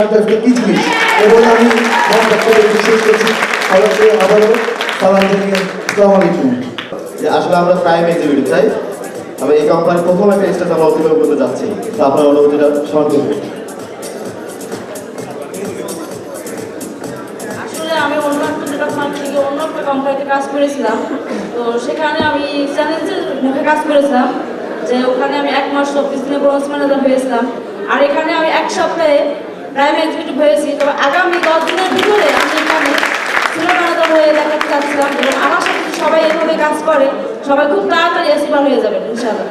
কি জিনিস এবং আমি আমার বক্তব্য শেষ করছি আবারও সালাম জানিয়ে আসসালামু আলাইকুম। আসলে আমরা প্রাইম এক্সিকিউটিভ চাই, আমি এই কোম্পানির প্রথম একটা স্টেজ আমরা অতিক্রম করতে যাচ্ছি, তো আপনার অনুভূতিটা স্মরণ করবেন। আসলে আমি অন্য একটা কোম্পানিতে কাজ করেছিলাম, তো সেখানে আমি চ্যালেঞ্জের মুখে কাজ করেছিলাম যে ওখানে আমি 1 মাস 24 দিনে ব্রোঞ্জ ম্যানেজার হয়েছিলাম, আর এখানে আমি 1 সপ্তাহে প্রাইম এক্সিকিউটিভ হয়েছি। তবে আগামী 10 দিনের ভিতরে আমি এখানে সিনিয়র ম্যানেজার হয়ে দেখাতে চাচ্ছিলাম এবং আমার সাথে সবাই এভাবে কাজ করে সবাই খুব তাড়াতাড়ি অ্যাচিভার হয়ে যাবেন ইনশাআল্লাহ।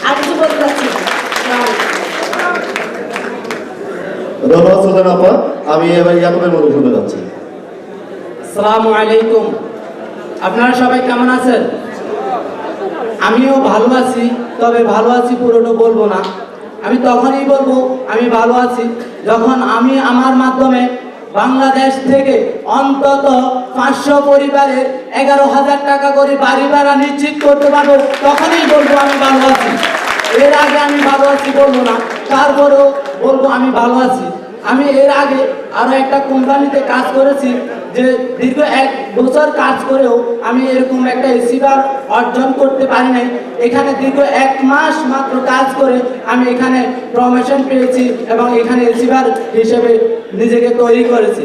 আর কিছু বলতে চাচ্ছি না। ধন্যবাদ সুলতান আপা। আমি এবার ইয়াকুবের মধ্যে শুনতে যাচ্ছি। আসসালামু আলাইকুম, আপনারা সবাই কেমন আছেন? আমিও ভালো আছি, তবে ভালো আছি পুরোটা বলবো না। আমি তখনই বলবো আমি ভালো আছি যখন আমি আমার মাধ্যমে বাংলাদেশ থেকে অন্তত 500 পরিবারের 11,000 টাকা করে বাড়ি ভাড়া নিশ্চিত করতে পারবো, তখনই বলবো আমি ভালো আছি। এর আগে আমি ভালো আছি বলবো না, তারপরেও বলবো আমি ভালো আছি। আমি এর আগে আরো একটা কোম্পানিতে কাজ করেছি, যে দীর্ঘ 1 বছর কাজ করেও আমি এরকম একটা এসিবার অর্জন করতে পারি নাই। এখানে দীর্ঘ 1 মাস মাত্র কাজ করে আমি এখানে প্রমোশন পেয়েছি এবং এখানে এসিবার হিসেবে নিজেকে তৈরি করেছি।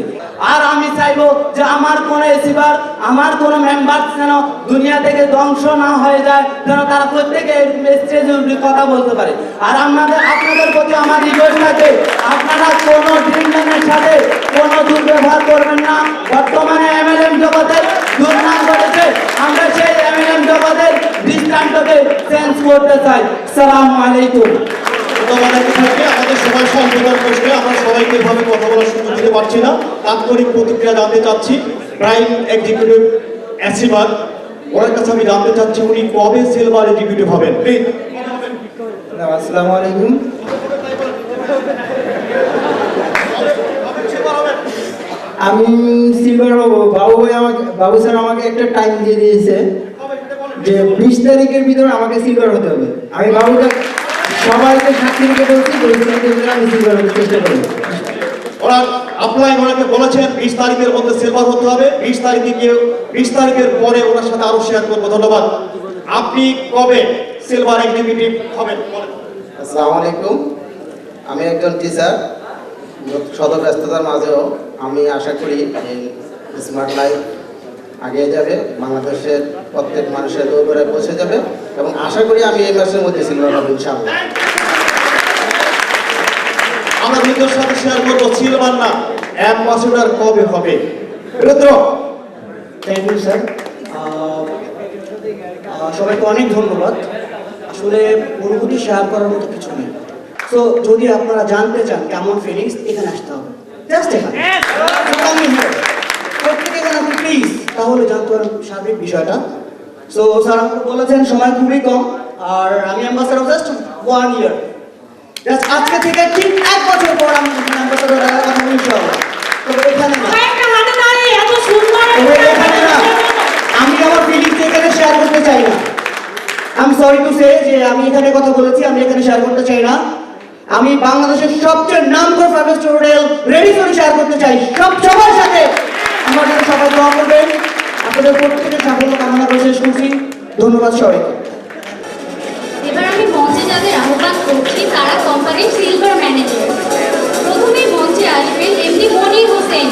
আর আমি চাইবো যে আমার কোনো এসিবার, আমার কোনো মেম্বার যেন দুনিয়া থেকে ধ্বংস না হয়ে যায়, যেন তারা প্রত্যেকে স্টেজে উঠে কথা বলতে পারে। আর আপনাদের প্রতি আমার রিকোয়েস্ট আছে, আপনারা কোনো ড্রিমম্যানের সাথে কোনো দুর্ব্যবহার করবেন না। বর্তমানে এমএলএম জগতের দুর্নাম ঘটেছে, আমরা সেই এমএলএম জগতের দৃষ্টান্তকে চেঞ্জ করতে চাই। আসসালামু আলাইকুম। আমাদের সবাই সংবিধান প্রশ্নে আমরা সবাইকে এভাবে কথা বলার সুযোগ দিতে পারছি না। তাৎক্ষণিক প্রতিক্রিয়া জানতে চাচ্ছি প্রাইম এক্সিকিউটিভ অ্যাচিভার, ওনার কাছে আমি জানতে চাচ্ছি উনি কবে সিলভার এক্সিকিউটিভ হবেন। প্লিজ। আসসালামু আলাইকুম। আমি সিলভার হবো। বাবু স্যার আমাকে একটা টাইম দিয়ে দিয়েছে যে 20 তারিখের ভিতরে আমাকে সিলভার হতে হবে। আমি বাবুকে সবাইকে সাক্ষী রেখে বলছি 20 তারিখের ভিতরে আমি সিলভার হতে চেষ্টা করবো। ওরা ওনাকে বলেছেন 20 তারিখের মধ্যে সিলভার হতে হবে। 20 তারিখের পরে ওনার সাথে আরো শেয়ার করবো। ধন্যবাদ। আপনি কবে সিলভার এক্সিকিউটিভ হবেন? আসসালামু আলাইকুম। আমি একজন টিচার, শত ব্যস্ততার মাঝেও আমি আশা করি এই স্মার্ট লাইফ এগিয়ে যাবে, বাংলাদেশের প্রত্যেক মানুষের দৌড়ে পৌঁছে যাবে এবং আশা করি আমি এই মাসের মধ্যে সিলভার হব ইনশাআল্লাহ। আমরা নিজের সাথে শেয়ার করবো সিলভার না অ্যাম্বাসেডর কবে হবে। রুদ্র। Thank you sir. সবাইকে অনেক ধন্যবাদ। আসলে অনুভূতি শেয়ার করার মতো কিছু নেই। সো যদি আপনারা জানতে চান কেমন ফিলিংস, এখানে আসতে হবে, জাস্ট এখানে প্রত্যেকে এখানে আপনি প্লিজ, তাহলে জানতে পারেন সার্বিক বিষয়টা। সো স্যার আমাকে বলেছেন সময় খুবই কম, আর আমি অ্যাম্বাসেডর জাস্ট 1 ইয়ার, জাস্ট আজকে থেকে ঠিক 1 বছর পর আমি অ্যাম্বাসেডর হওয়ার কথা ইনশাআল্লাহ। তো এখানে না, এখানে না, আমি আমার ফিলিংস এখানে শেয়ার করতে চাই না। I am sorry to say যে আমি এখানে কথা বলেছি, আমি এখানে শেয়ার করতে চাই না। আমি বাংলাদেশের সবচেয়ে নামকরা 5 স্টার হোটেল রেডিসনে শেয়ার করতে চাই সবার সাথে। আমার জন্য সবাই দোয়া করবেন। আপনাদের প্রত্যেকের সাফল্য কামনা করে শেষ করছি। ধন্যবাদ সবাইকে। এবার আমি মঞ্চে যাদের আহ্বান করছি তারা কোম্পানির সিলভার ম্যানেজার। প্রথমেই মঞ্চে আসবেন এমডি মনির হোসেন,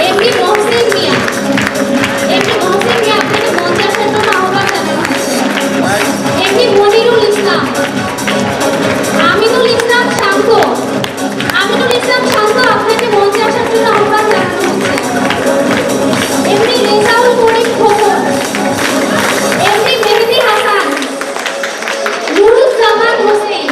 এমডি মহসিন মিয়া। এমডি মহসিন মিয়া, আপনাকে মঞ্চে আসার জন্য আহ্বান জানানো হচ্ছে। এমডি মনিরুল ইসলাম, আমিনুল ইসলাম শান্ত, আমিনুল ইসলাম শান্ত, আপনাকে মঞ্চে আসার জন্য আহ্বান জানানো হচ্ছে। এমডি রেজাউল করিম খোকন, এমডি মেহেদি হাসান, নুরুজ্জামান হোসেন,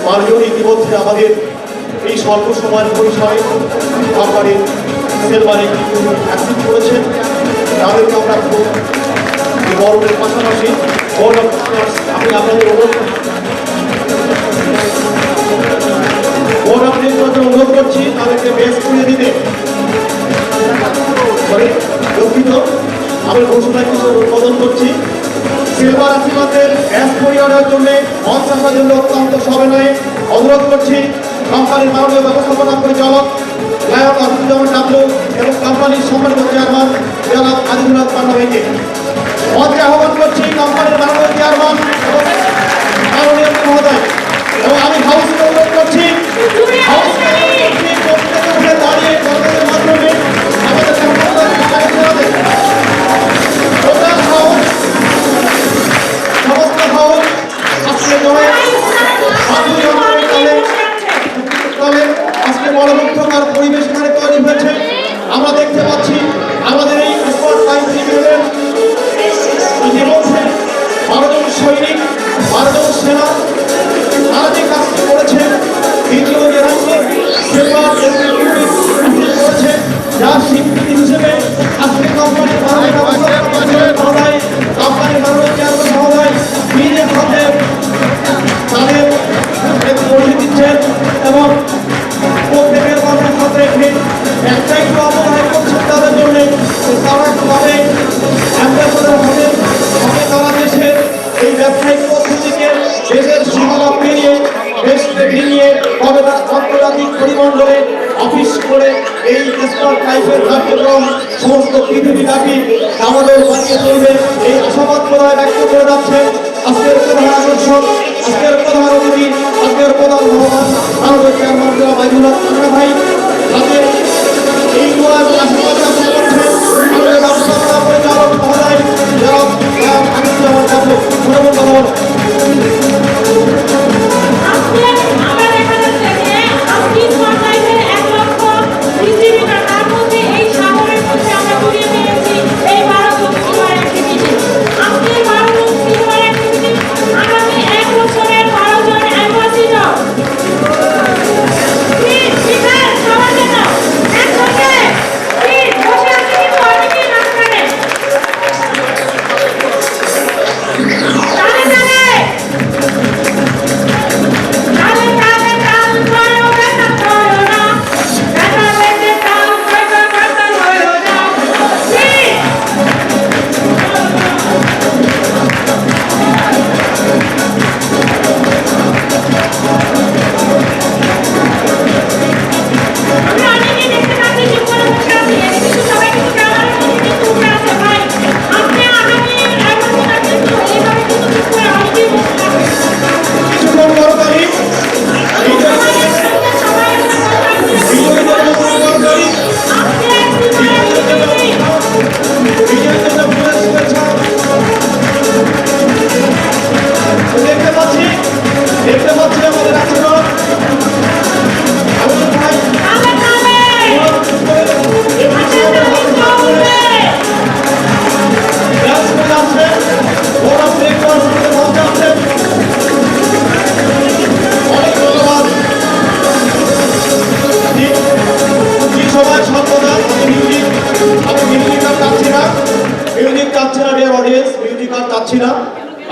মার্জন ইতিমধ্যে আমাদের এই স্বল্প সময়ের পরিসরে কোম্পানির সেলবারে অ্যাক্সেপ্ট করেছেন। তাদেরকে আমরা খুব গর্বের পাশাপাশি বোর্ড অফ ট্রাস্টার্স আমি আপনাদের বোর্ড অফ ট্রাস্টার্সকে অনুরোধ করছি তাদেরকে বেশ করে দিতে। দুঃখিত, আমি ঘোষণা কিছু উদ্বোধন করছি। সিলভার আশীর্বাদের ব্যাস পরিবারের জন্য মঞ্চ আসার জন্য অত্যন্ত সবিনয়ে অনুরোধ করছি কোম্পানির মাননীয় ব্যবস্থাপনা পরিচালক নায়ক আব্দুজ্জামান ডাবলু এবং কোম্পানির সম্মানিত চেয়ারম্যান জনাব আজিজুল হক পান্না ভাইকে মঞ্চে আহ্বান করছি। কোম্পানির মাননীয় চেয়ারম্যান এবং মাননীয় মহোদয় এবং আমি হাউসকে অনুরোধ করছি দাঁড়িয়ে কর্মীদের মাধ্যমে আমাদের সমস্ত হাউস আজকে জমে আজকে বড় মুখ্যকার পরিবেশ এখানে তৈরি হয়েছে। আমরা দেখতে পাচ্ছি আমাদের এই স্পট লাইন ট্রিবিউনের ইতিমধ্যে 12 জন সৈনিক 12 জন সেনা তারা যে কাজটি করেছে দ্বিতীয় করেছে যার স্বীকৃতি হিসেবে আজকে কোম্পানির কোম্পানির মাননীয় চেয়ারম্যান মহোদয় নিজের হাতে তাদের পরিচয় দিচ্ছেন এবং প্রত্যেকের মাথার সাথে রেখে একটা একটু অবদান করছেন তাদের জন্য তারা কিভাবে অ্যাম্বাসেডর হবে তারা দেশের এই ব্যবসায়িক পদ্ধতিকে দেশের সীমানা পেরিয়ে দেশকে ভিড়িয়ে তবে তার আন্তর্জাতিক পরিমণ্ডলে অফিস করে এই স্পট লাইফের কার্যক্রম সমস্ত পৃথিবীব্যাপী আমাদের বানিয়ে চলবে এই আশাবাদ প্রদায় ব্যক্ত করে যাচ্ছে আজকের প্রধান আকর্ষণ, আজকের প্রধান অতিথি, আজকের প্রধান ভগবান আমাদের চেয়ারম্যান জনাব আজিজুল হক পান্না ভাই। তাতে এই দোয়ার আশীর্বাদ জ্ঞাপন করছেন আমাদের ব্যবস্থাপনা পরিচালক মহোদয় জনাব আব্দুজ্জামান ডাবলু। ধন্যবাদ।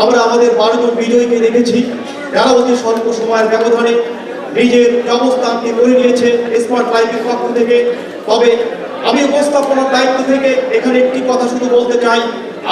আমরা আমাদের 12 জন বিজয়ীকে দেখেছি যারা অতি স্বল্প সময়ের ব্যবধানে নিজের অবস্থানকে করে নিয়েছে স্মার্ট লাইফের পক্ষ থেকে। তবে আমি উপস্থাপনার দায়িত্ব থেকে এখানে একটি কথা শুধু বলতে চাই,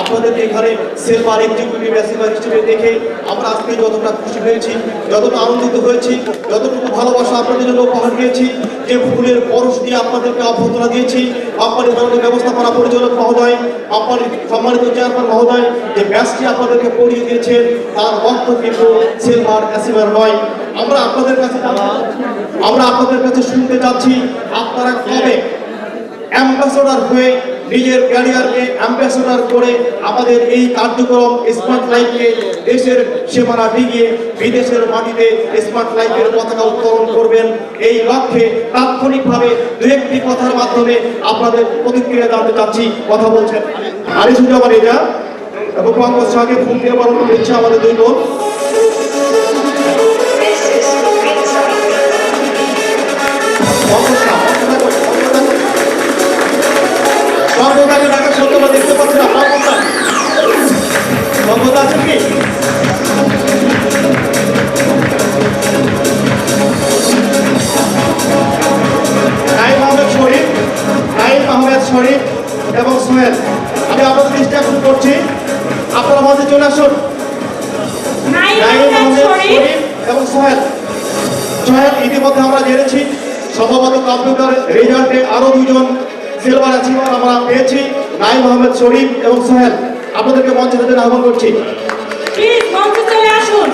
আপনাদেরকে এখানে সিলভার এক্সিকিউটিভ অ্যাসিভার হিসেবে দেখে আমরা আজকে যতটা খুশি হয়েছি, যতটা আনন্দিত হয়েছি, যতটুকু ভালোবাসা আপনাদের জন্য উপহার দিয়েছি, যে ফুলের পরশ দিয়ে আপনাদেরকে অভ্যর্থনা দিয়েছি, আপনাদের মাননীয় ব্যবস্থাপনা পরিচালক মহোদয়, আপনার সম্মানিত চেয়ারম্যান মহোদয় যে ব্যাচটি আপনাদেরকে পড়িয়ে দিয়েছেন তার অর্থ কিন্তু সিলভার অ্যাসিভার নয়। আমরা আপনাদের কাছে শুনতে চাচ্ছি আপনারা কবে অ্যাম্বাসেডর হয়ে নিজের ক্যারিয়ারকে অ্যাম্বাসেডর করে আমাদের এই কার্যক্রম স্মার্ট লাইফকে দেশের সীমানা ডিগিয়ে বিদেশের মাটিতে স্মার্ট লাইফের পতাকা উত্তোলন করবেন। এই লক্ষ্যে তাৎক্ষণিকভাবে দু একটি কথার মাধ্যমে আপনাদের প্রতিক্রিয়া জানতে চাচ্ছি। কথা বলছেন আরিসুজ্জামান এটা এবং পঙ্কজ শাহকে ফোন দিয়ে বলানো হচ্ছে আমাদের দুই বোন। সোহেল। সোহেল ইতিমধ্যে আমরা জেনেছি সম্ভবত কম্পিউটার রেজাল্টে আরো দুজন সিলভার অ্যাচিভার আমরা পেয়েছি, নাইম আহমেদ শরীফ এবং সোহেল। আপনাদেরকে মঞ্চের জন্য আহ্বান করছি। প্লিজ মঞ্চে চলে আসুন,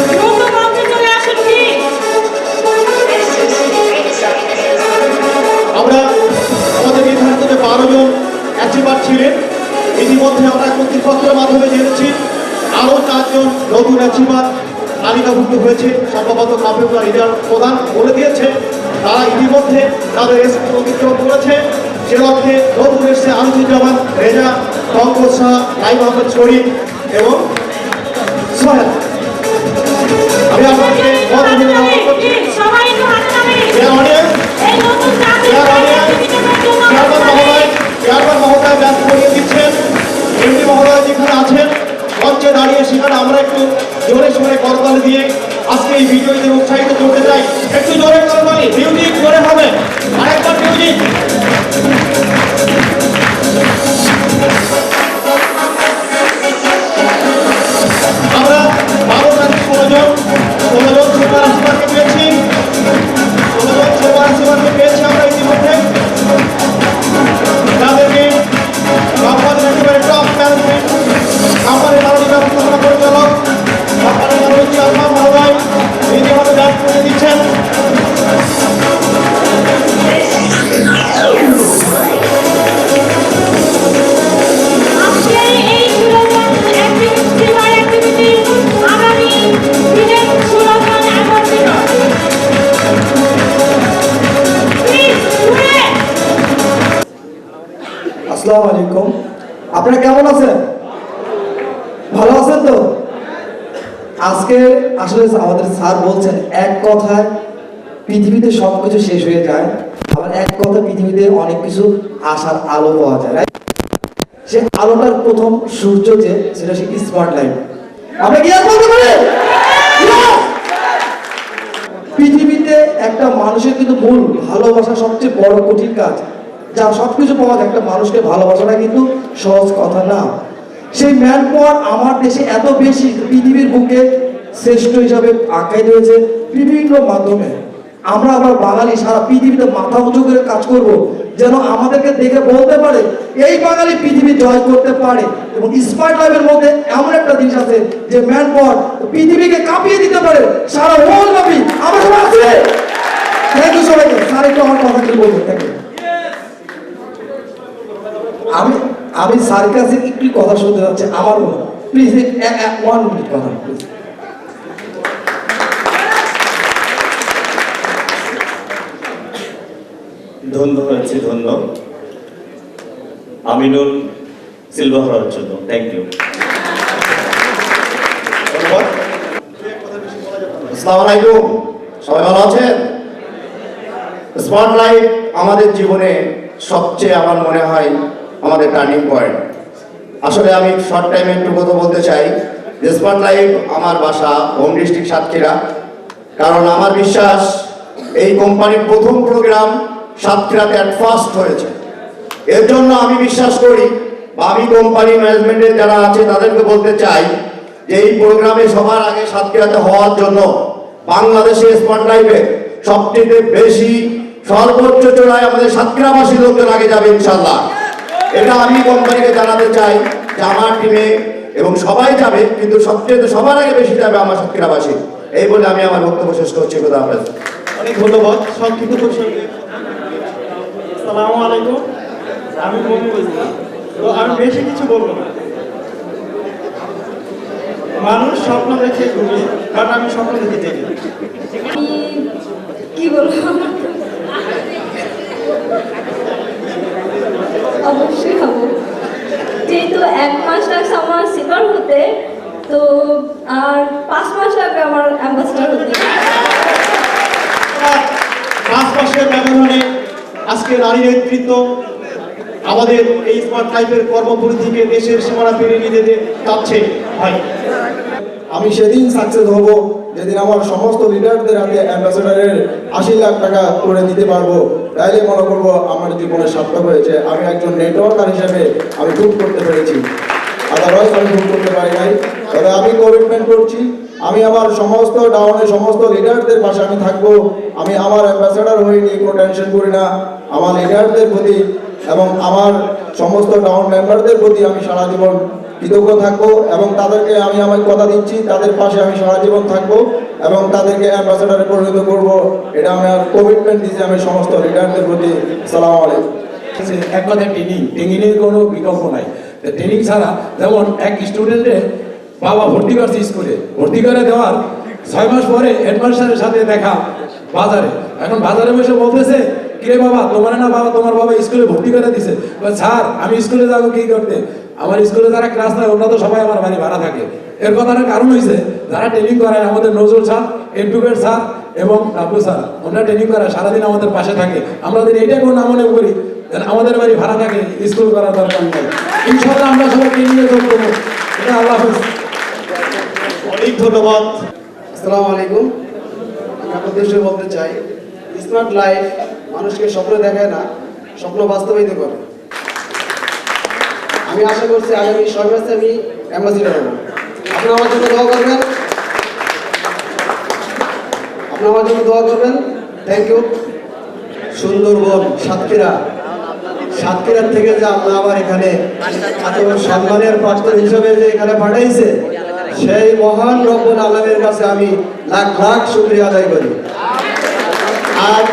দ্রুত মঞ্চে চলে আসুন প্লিজ। আমরা আমাদের নির্ধারিত যে 12 জন অ্যাচিভার ছিলেন, ইতিমধ্যে আমরা কর্তৃপক্ষের মাধ্যমে জেনেছি আরও 4 জন নতুন অ্যাচিভার তালিকাভুক্ত হয়েছে। সম্ভবত কম্পিউটার রেজাল্ট প্রদান করে দিয়েছে, তারা ইতিমধ্যে তাদের এসপি অতিক্রম করেছে। সে লক্ষ্যে নতুন এসছে আনসুজ্জামান, রেজা, পঙ্কজ শাহ, নাইম আহমেদ শরীফ এবং সোহেল। আমি আপনাদেরকে আহ্বান করছি। সবাই একটু হাতে নামিয়ে এই নতুন চেয়ারম্যান মহোদয় ব্যস্ত করিয়ে দিচ্ছেন। এমপি মহোদয় যেখানে আছেন মঞ্চে দাঁড়িয়ে, সেখানে আমরা একটু জোরে সোরে করতালি দিয়ে আজকে এই ভিডিওতে উৎসাহিত করতে চাই। একটু জোরে করতালি, মিউজিক জোরে হবে, আরেকবার মিউজিক। আমরা 12 থেকে 16 জন সুপার আসিবারকে পেয়েছি, 16 জন সুপার আসিবারকে পেয়েছি আমরা ইতিমধ্যে, যাদেরকে কোম্পানির একেবারে টপ ম্যানেজমেন্ট, কোম্পানির মাননীয় ব্যবস্থাপনা পরিচালক, কোম্পানির মাননীয় চেয়ারম্যান মহোদয় ইতিমধ্যে দায়িত্ব করে দিচ্ছেন। আজকে এই সুরক্ষণ সিলভার অ্যাক্টিভিটি আগামী দিনের সুরক্ষণ অ্যাওয়ার্ড প্লিজ ঘুরে। আসসালামু আলাইকুম। আপনারা কেমন আছেন? ভালো আছেন তো? আজকে আসলে আমাদের স্যার বলছেন এক কথায় পৃথিবীতে সবকিছু শেষ হয়ে যায়, আবার এক কথা পৃথিবীতে অনেক কিছু আসার আলো পাওয়া যায়। সে আলোটার প্রথম সূর্য যে সেটা সে স্মার্ট লাইফ। আমরা কি আর বলতে পারি? পৃথিবীতে একটা মানুষের কিন্তু মূল ভালোবাসা সবচেয়ে বড় কঠিন কাজ। যা সবকিছু পাওয়া যায়, একটা মানুষকে ভালোবাসাটা কিন্তু সহজ কথা না। সেই ম্যান পাওয়ার আমার দেশে এত বেশি, পৃথিবীর বুকে শ্রেষ্ঠ হিসাবে আখ্যায়িত হয়েছে বিভিন্ন মাধ্যমে। আমরা আবার বাঙালি সারা পৃথিবীতে মাথা উঁচু করে কাজ করব, যেন আমাদেরকে দেখে বলতে পারে এই বাঙালি পৃথিবী জয় করতে পারে। এবং স্মার্ট লাইফের মধ্যে এমন একটা জিনিস আছে যে ম্যান পাওয়ার পৃথিবীকে কাঁপিয়ে দিতে পারে সারা ওয়ার্ল্ড ব্যাপী। আমার সবাই আছে। থ্যাংক ইউ সবাইকে। স্যার একটু আমার কথা কি বলবো? Thank you. আমি স্যারের কাছে একটু কথা শুনতে যাচ্ছি আমার মনে, প্লিজ 1 মিনিট কথা প্লিজ। ধন্য হয়েছে, ধন্য আমিনুল সিলভার হওয়ার জন্য। Thank you. ধন্যবাদ। আসসালামু আলাইকুম, সবাই ভালো আছেন? স্মার্ট লাইফ আমাদের জীবনে সবচেয়ে আমার মনে হয় আমাদের টার্নিং পয়েন্ট। আসলে আমি শর্ট টাইমে একটু কথা বলতে চাই যে স্মার্ট লাইফ আমার বাসা হোম ডিস্ট্রিক্ট সাতক্ষীরা। কারণ আমার বিশ্বাস এই কোম্পানির প্রথম প্রোগ্রাম সাতক্ষীরাতে অ্যাট ফার্স্ট হয়েছে। এর জন্য আমি বিশ্বাস করি বা আমি কোম্পানি ম্যানেজমেন্টের যারা আছে তাদেরকে বলতে চাই যে এই প্রোগ্রামে সবার আগে সাতক্ষীরাতে হওয়ার জন্য বাংলাদেশে স্মার্ট লাইফে সবচেয়ে বেশি সর্বোচ্চ চূড়ায় আমাদের সাতক্ষীরাবাসী লোকজন আগে যাবে ইনশাল্লাহ। এটা আমি কোম্পানিকে জানাতে চাই যে আমার টিমে এবং সবাই যাবে, কিন্তু সবচেয়ে সবার আগে বেশি যাবে আমার সাতক্ষীরাবাসী। এই বলে আমি আমার বক্তব্য শেষ করছি। খোদা হাফেজ। অনেক ধন্যবাদ। সংক্ষিপ্ত পরিসরে আসসালামু আলাইকুম, আমি মনে বলছি তো আমি বেশি কিছু বলবো না। মানুষ স্বপ্ন দেখে ঘুমিয়ে, কারণ আমি স্বপ্ন দেখে জেগে। আমি কি বলবো, অবশ্যই হবো, যেহেতু 1 মাস লাগছে আমার সিলভার হতে, তো আর 5 মাস লাগবে আমার অ্যাম্বাসেডর হতে। 5 মাসের ব্যবধানে আজকে নারী নেতৃত্ব আমাদের এই স্মার্ট লাইফের কর্মপরিধিকে দেশের সীমানা পেরিয়ে নিয়ে যেতে চাচ্ছে। ভাই, আমি সেদিন সাকসেস হব যেদিন আমার সমস্ত লিডারদের হাতে অ্যাম্বাসেডারের 80 লাখ টাকা করে দিতে পারবো। তাইলে মনে করবো আমার জীবনে সার্থক হয়েছে। আমি একজন নেটওয়ার্কার হিসেবে আমি প্রুভ করতে পেরেছি, আদারওয়াইজ আমি প্রুভ করতে পারি নাই। তবে আমি কমিটমেন্ট করছি আমি আমার সমস্ত ডাউনের সমস্ত লিডারদের পাশে আমি থাকবো। আমি আমার অ্যাম্বাসেডার হয়ে নিয়ে কোনো টেনশন করি না। আমার লিডারদের প্রতি এবং আমার সমস্ত ডাউন মেম্বারদের প্রতি আমি সারা জীবন কৃতজ্ঞ থাকবো এবং তাদেরকে আমি আমার কথা দিচ্ছি, তাদের পাশে আমি সারা জীবন থাকবো এবং তাদেরকে অ্যাম্বাসেডারে পরিণত করবো। এটা আমি আর কমিটমেন্ট দিচ্ছি আমি সমস্ত লিডারদের প্রতি। আসসালামু আলাইকুম। এক কথায় ট্রেনিংয়ের কোনো বিকল্প নাই। ট্রেনিং ছাড়া যেমন এক স্টুডেন্টের বাবা ভর্তি করছে স্কুলে, ভর্তি করে দেওয়ার 6 মাস পরে হেডমাস্টারের সাথে দেখা বাজারে। এখন বাজারে বসে বলতেছে, কিরে বাবা তোমার না বাবা তোমার বাবা স্কুলে ভর্তি করে দিছে। স্যার আমি স্কুলে যাবো কি করতে, আমার স্কুলে যারা ক্লাস নেয় ওরা তো সবাই আমার বাড়ি ভাড়া থাকে। এর কথার কারণ হয়েছে যারা ট্রেনিং করায় আমাদের নজরুল স্যার, এডুকেট স্যার এবং ডাব্লু স্যার, ওনারা ট্রেনিং করায় সারাদিন আমাদের পাশে থাকে। আমরা যদি এটা কোনো না মনে করি আমাদের বাড়ি ভাড়া থাকে, স্কুল করার দরকার নেই। ইনশাআল্লাহ আমরা সবাই ট্রেনিংয়ে যোগ করবো। এটা আল্লাহ হাফেজ। অনেক ধন্যবাদ। আসসালামু আলাইকুম। আমি আপনাদের উদ্দেশ্যে বলতে চাই, স্মার্ট লাইফ মানুষকে স্বপ্ন দেখায় না, স্বপ্ন বাস্তবায়িত করে। আমি আশা করছি আগামী 6 মাসে আমি অ্যাম্বাসেডর হব। আপনি আমার জন্য দোয়া করবেন, আপনি আমার জন্য দোয়া করবেন। Thank you. সুন্দরবন সাতক্ষীরার থেকে যে আল্লাহ আবার এখানে এত সম্মানের পাত্র হিসেবে যে এখানে পাঠাইছে, সেই মহান রব্বুল আলামিনের কাছে আমি লাখ লাখ শুকরিয়া আদায় করি। আর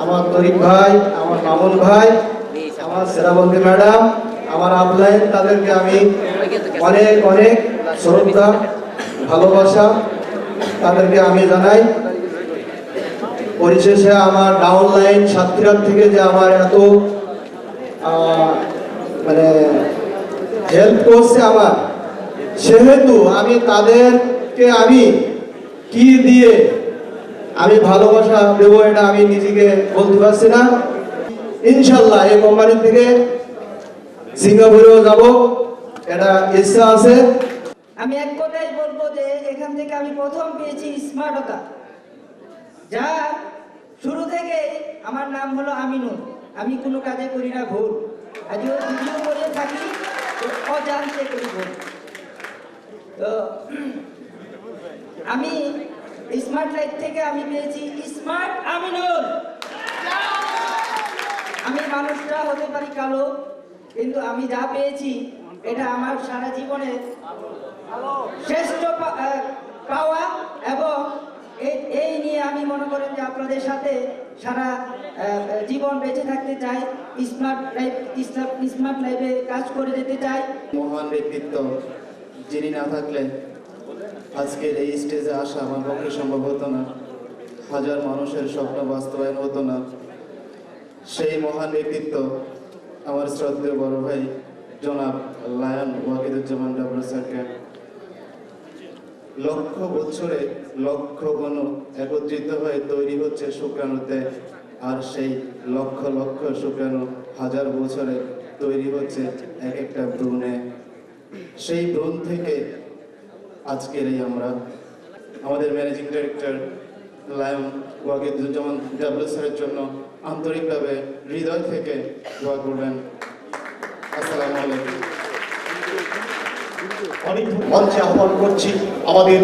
আমার তরিক ভাই, আমার মামুন ভাই, আমার সেরাবন্তী ম্যাডাম, আমার আপলাইন, তাদেরকে আমি অনেক অনেক শ্রদ্ধা ভালোবাসা তাদেরকে আমি জানাই। পরিশেষে আমার ডাউনলাইন সাতক্ষীরার থেকে যে আমার এত মানে হেল্প করছে আমার, সেহেতু আমি তাদেরকে আমি কি দিয়ে আমি ভালোবাসা দেবো এটা আমি নিজেকে বলতে পারছি না। ইনশাল্লাহ এই কোম্পানি থেকে সিঙ্গাপুরেও যাব, এটা ইচ্ছা আছে। আমি এক কথাই বলবো যে এখান থেকে আমি প্রথম পেয়েছি স্মার্টতা, যা শুরু থেকে আমার নাম হলো আমিনুল। আমি কোনো কাজে করি না ভুল, আজও ভিডিও করে থাকি অজান্তে করি ভুল। তো আমি স্মার্ট লাইফ থেকে আমি পেয়েছি স্মার্ট আমিনুল। আমি মানুষটা হতে পারি কালো, কিন্তু আমি যা পেয়েছি এটা আমার সারা জীবনে শ্রেষ্ঠ পাওয়া, এবং এই নিয়ে আমি মনে করেন যে আপনাদের সাথে সারা জীবন বেঁচে থাকতে চাই, স্মার্ট লাইফে কাজ করে যেতে চাই। মহান ব্যক্তিত্ব যিনি না থাকলে আজকের এই স্টেজে আসা আমার পক্ষে সম্ভব হতো না, হাজার মানুষের স্বপ্ন বাস্তবায়ন হতো না। সেই মহান ব্যক্তিত্ব আমার শ্রদ্ধেয় বড় ভাই জনাব লায়ন ওয়াকিদুজ্জামান ডাবলু স্যারকে লক্ষ বছরে লক্ষ গণ একত্রিত হয়ে তৈরি হচ্ছে শুক্রাণুতে, আর সেই লক্ষ লক্ষ শুক্রাণু হাজার বছরে তৈরি হচ্ছে এক একটা ভ্রূণে। সেই ভ্রূণ থেকে আজকের এই আমরা আমাদের ম্যানেজিং ডিরেক্টর লায়ন ওয়াকিদুজ্জামান ডাবলু স্যারের জন্য আন্তরিকভাবে হৃদয় থেকে দোয়া করবেন। আসসালামু আলাইকুম। অনেক মঞ্চে আহ্বান করছি আমাদের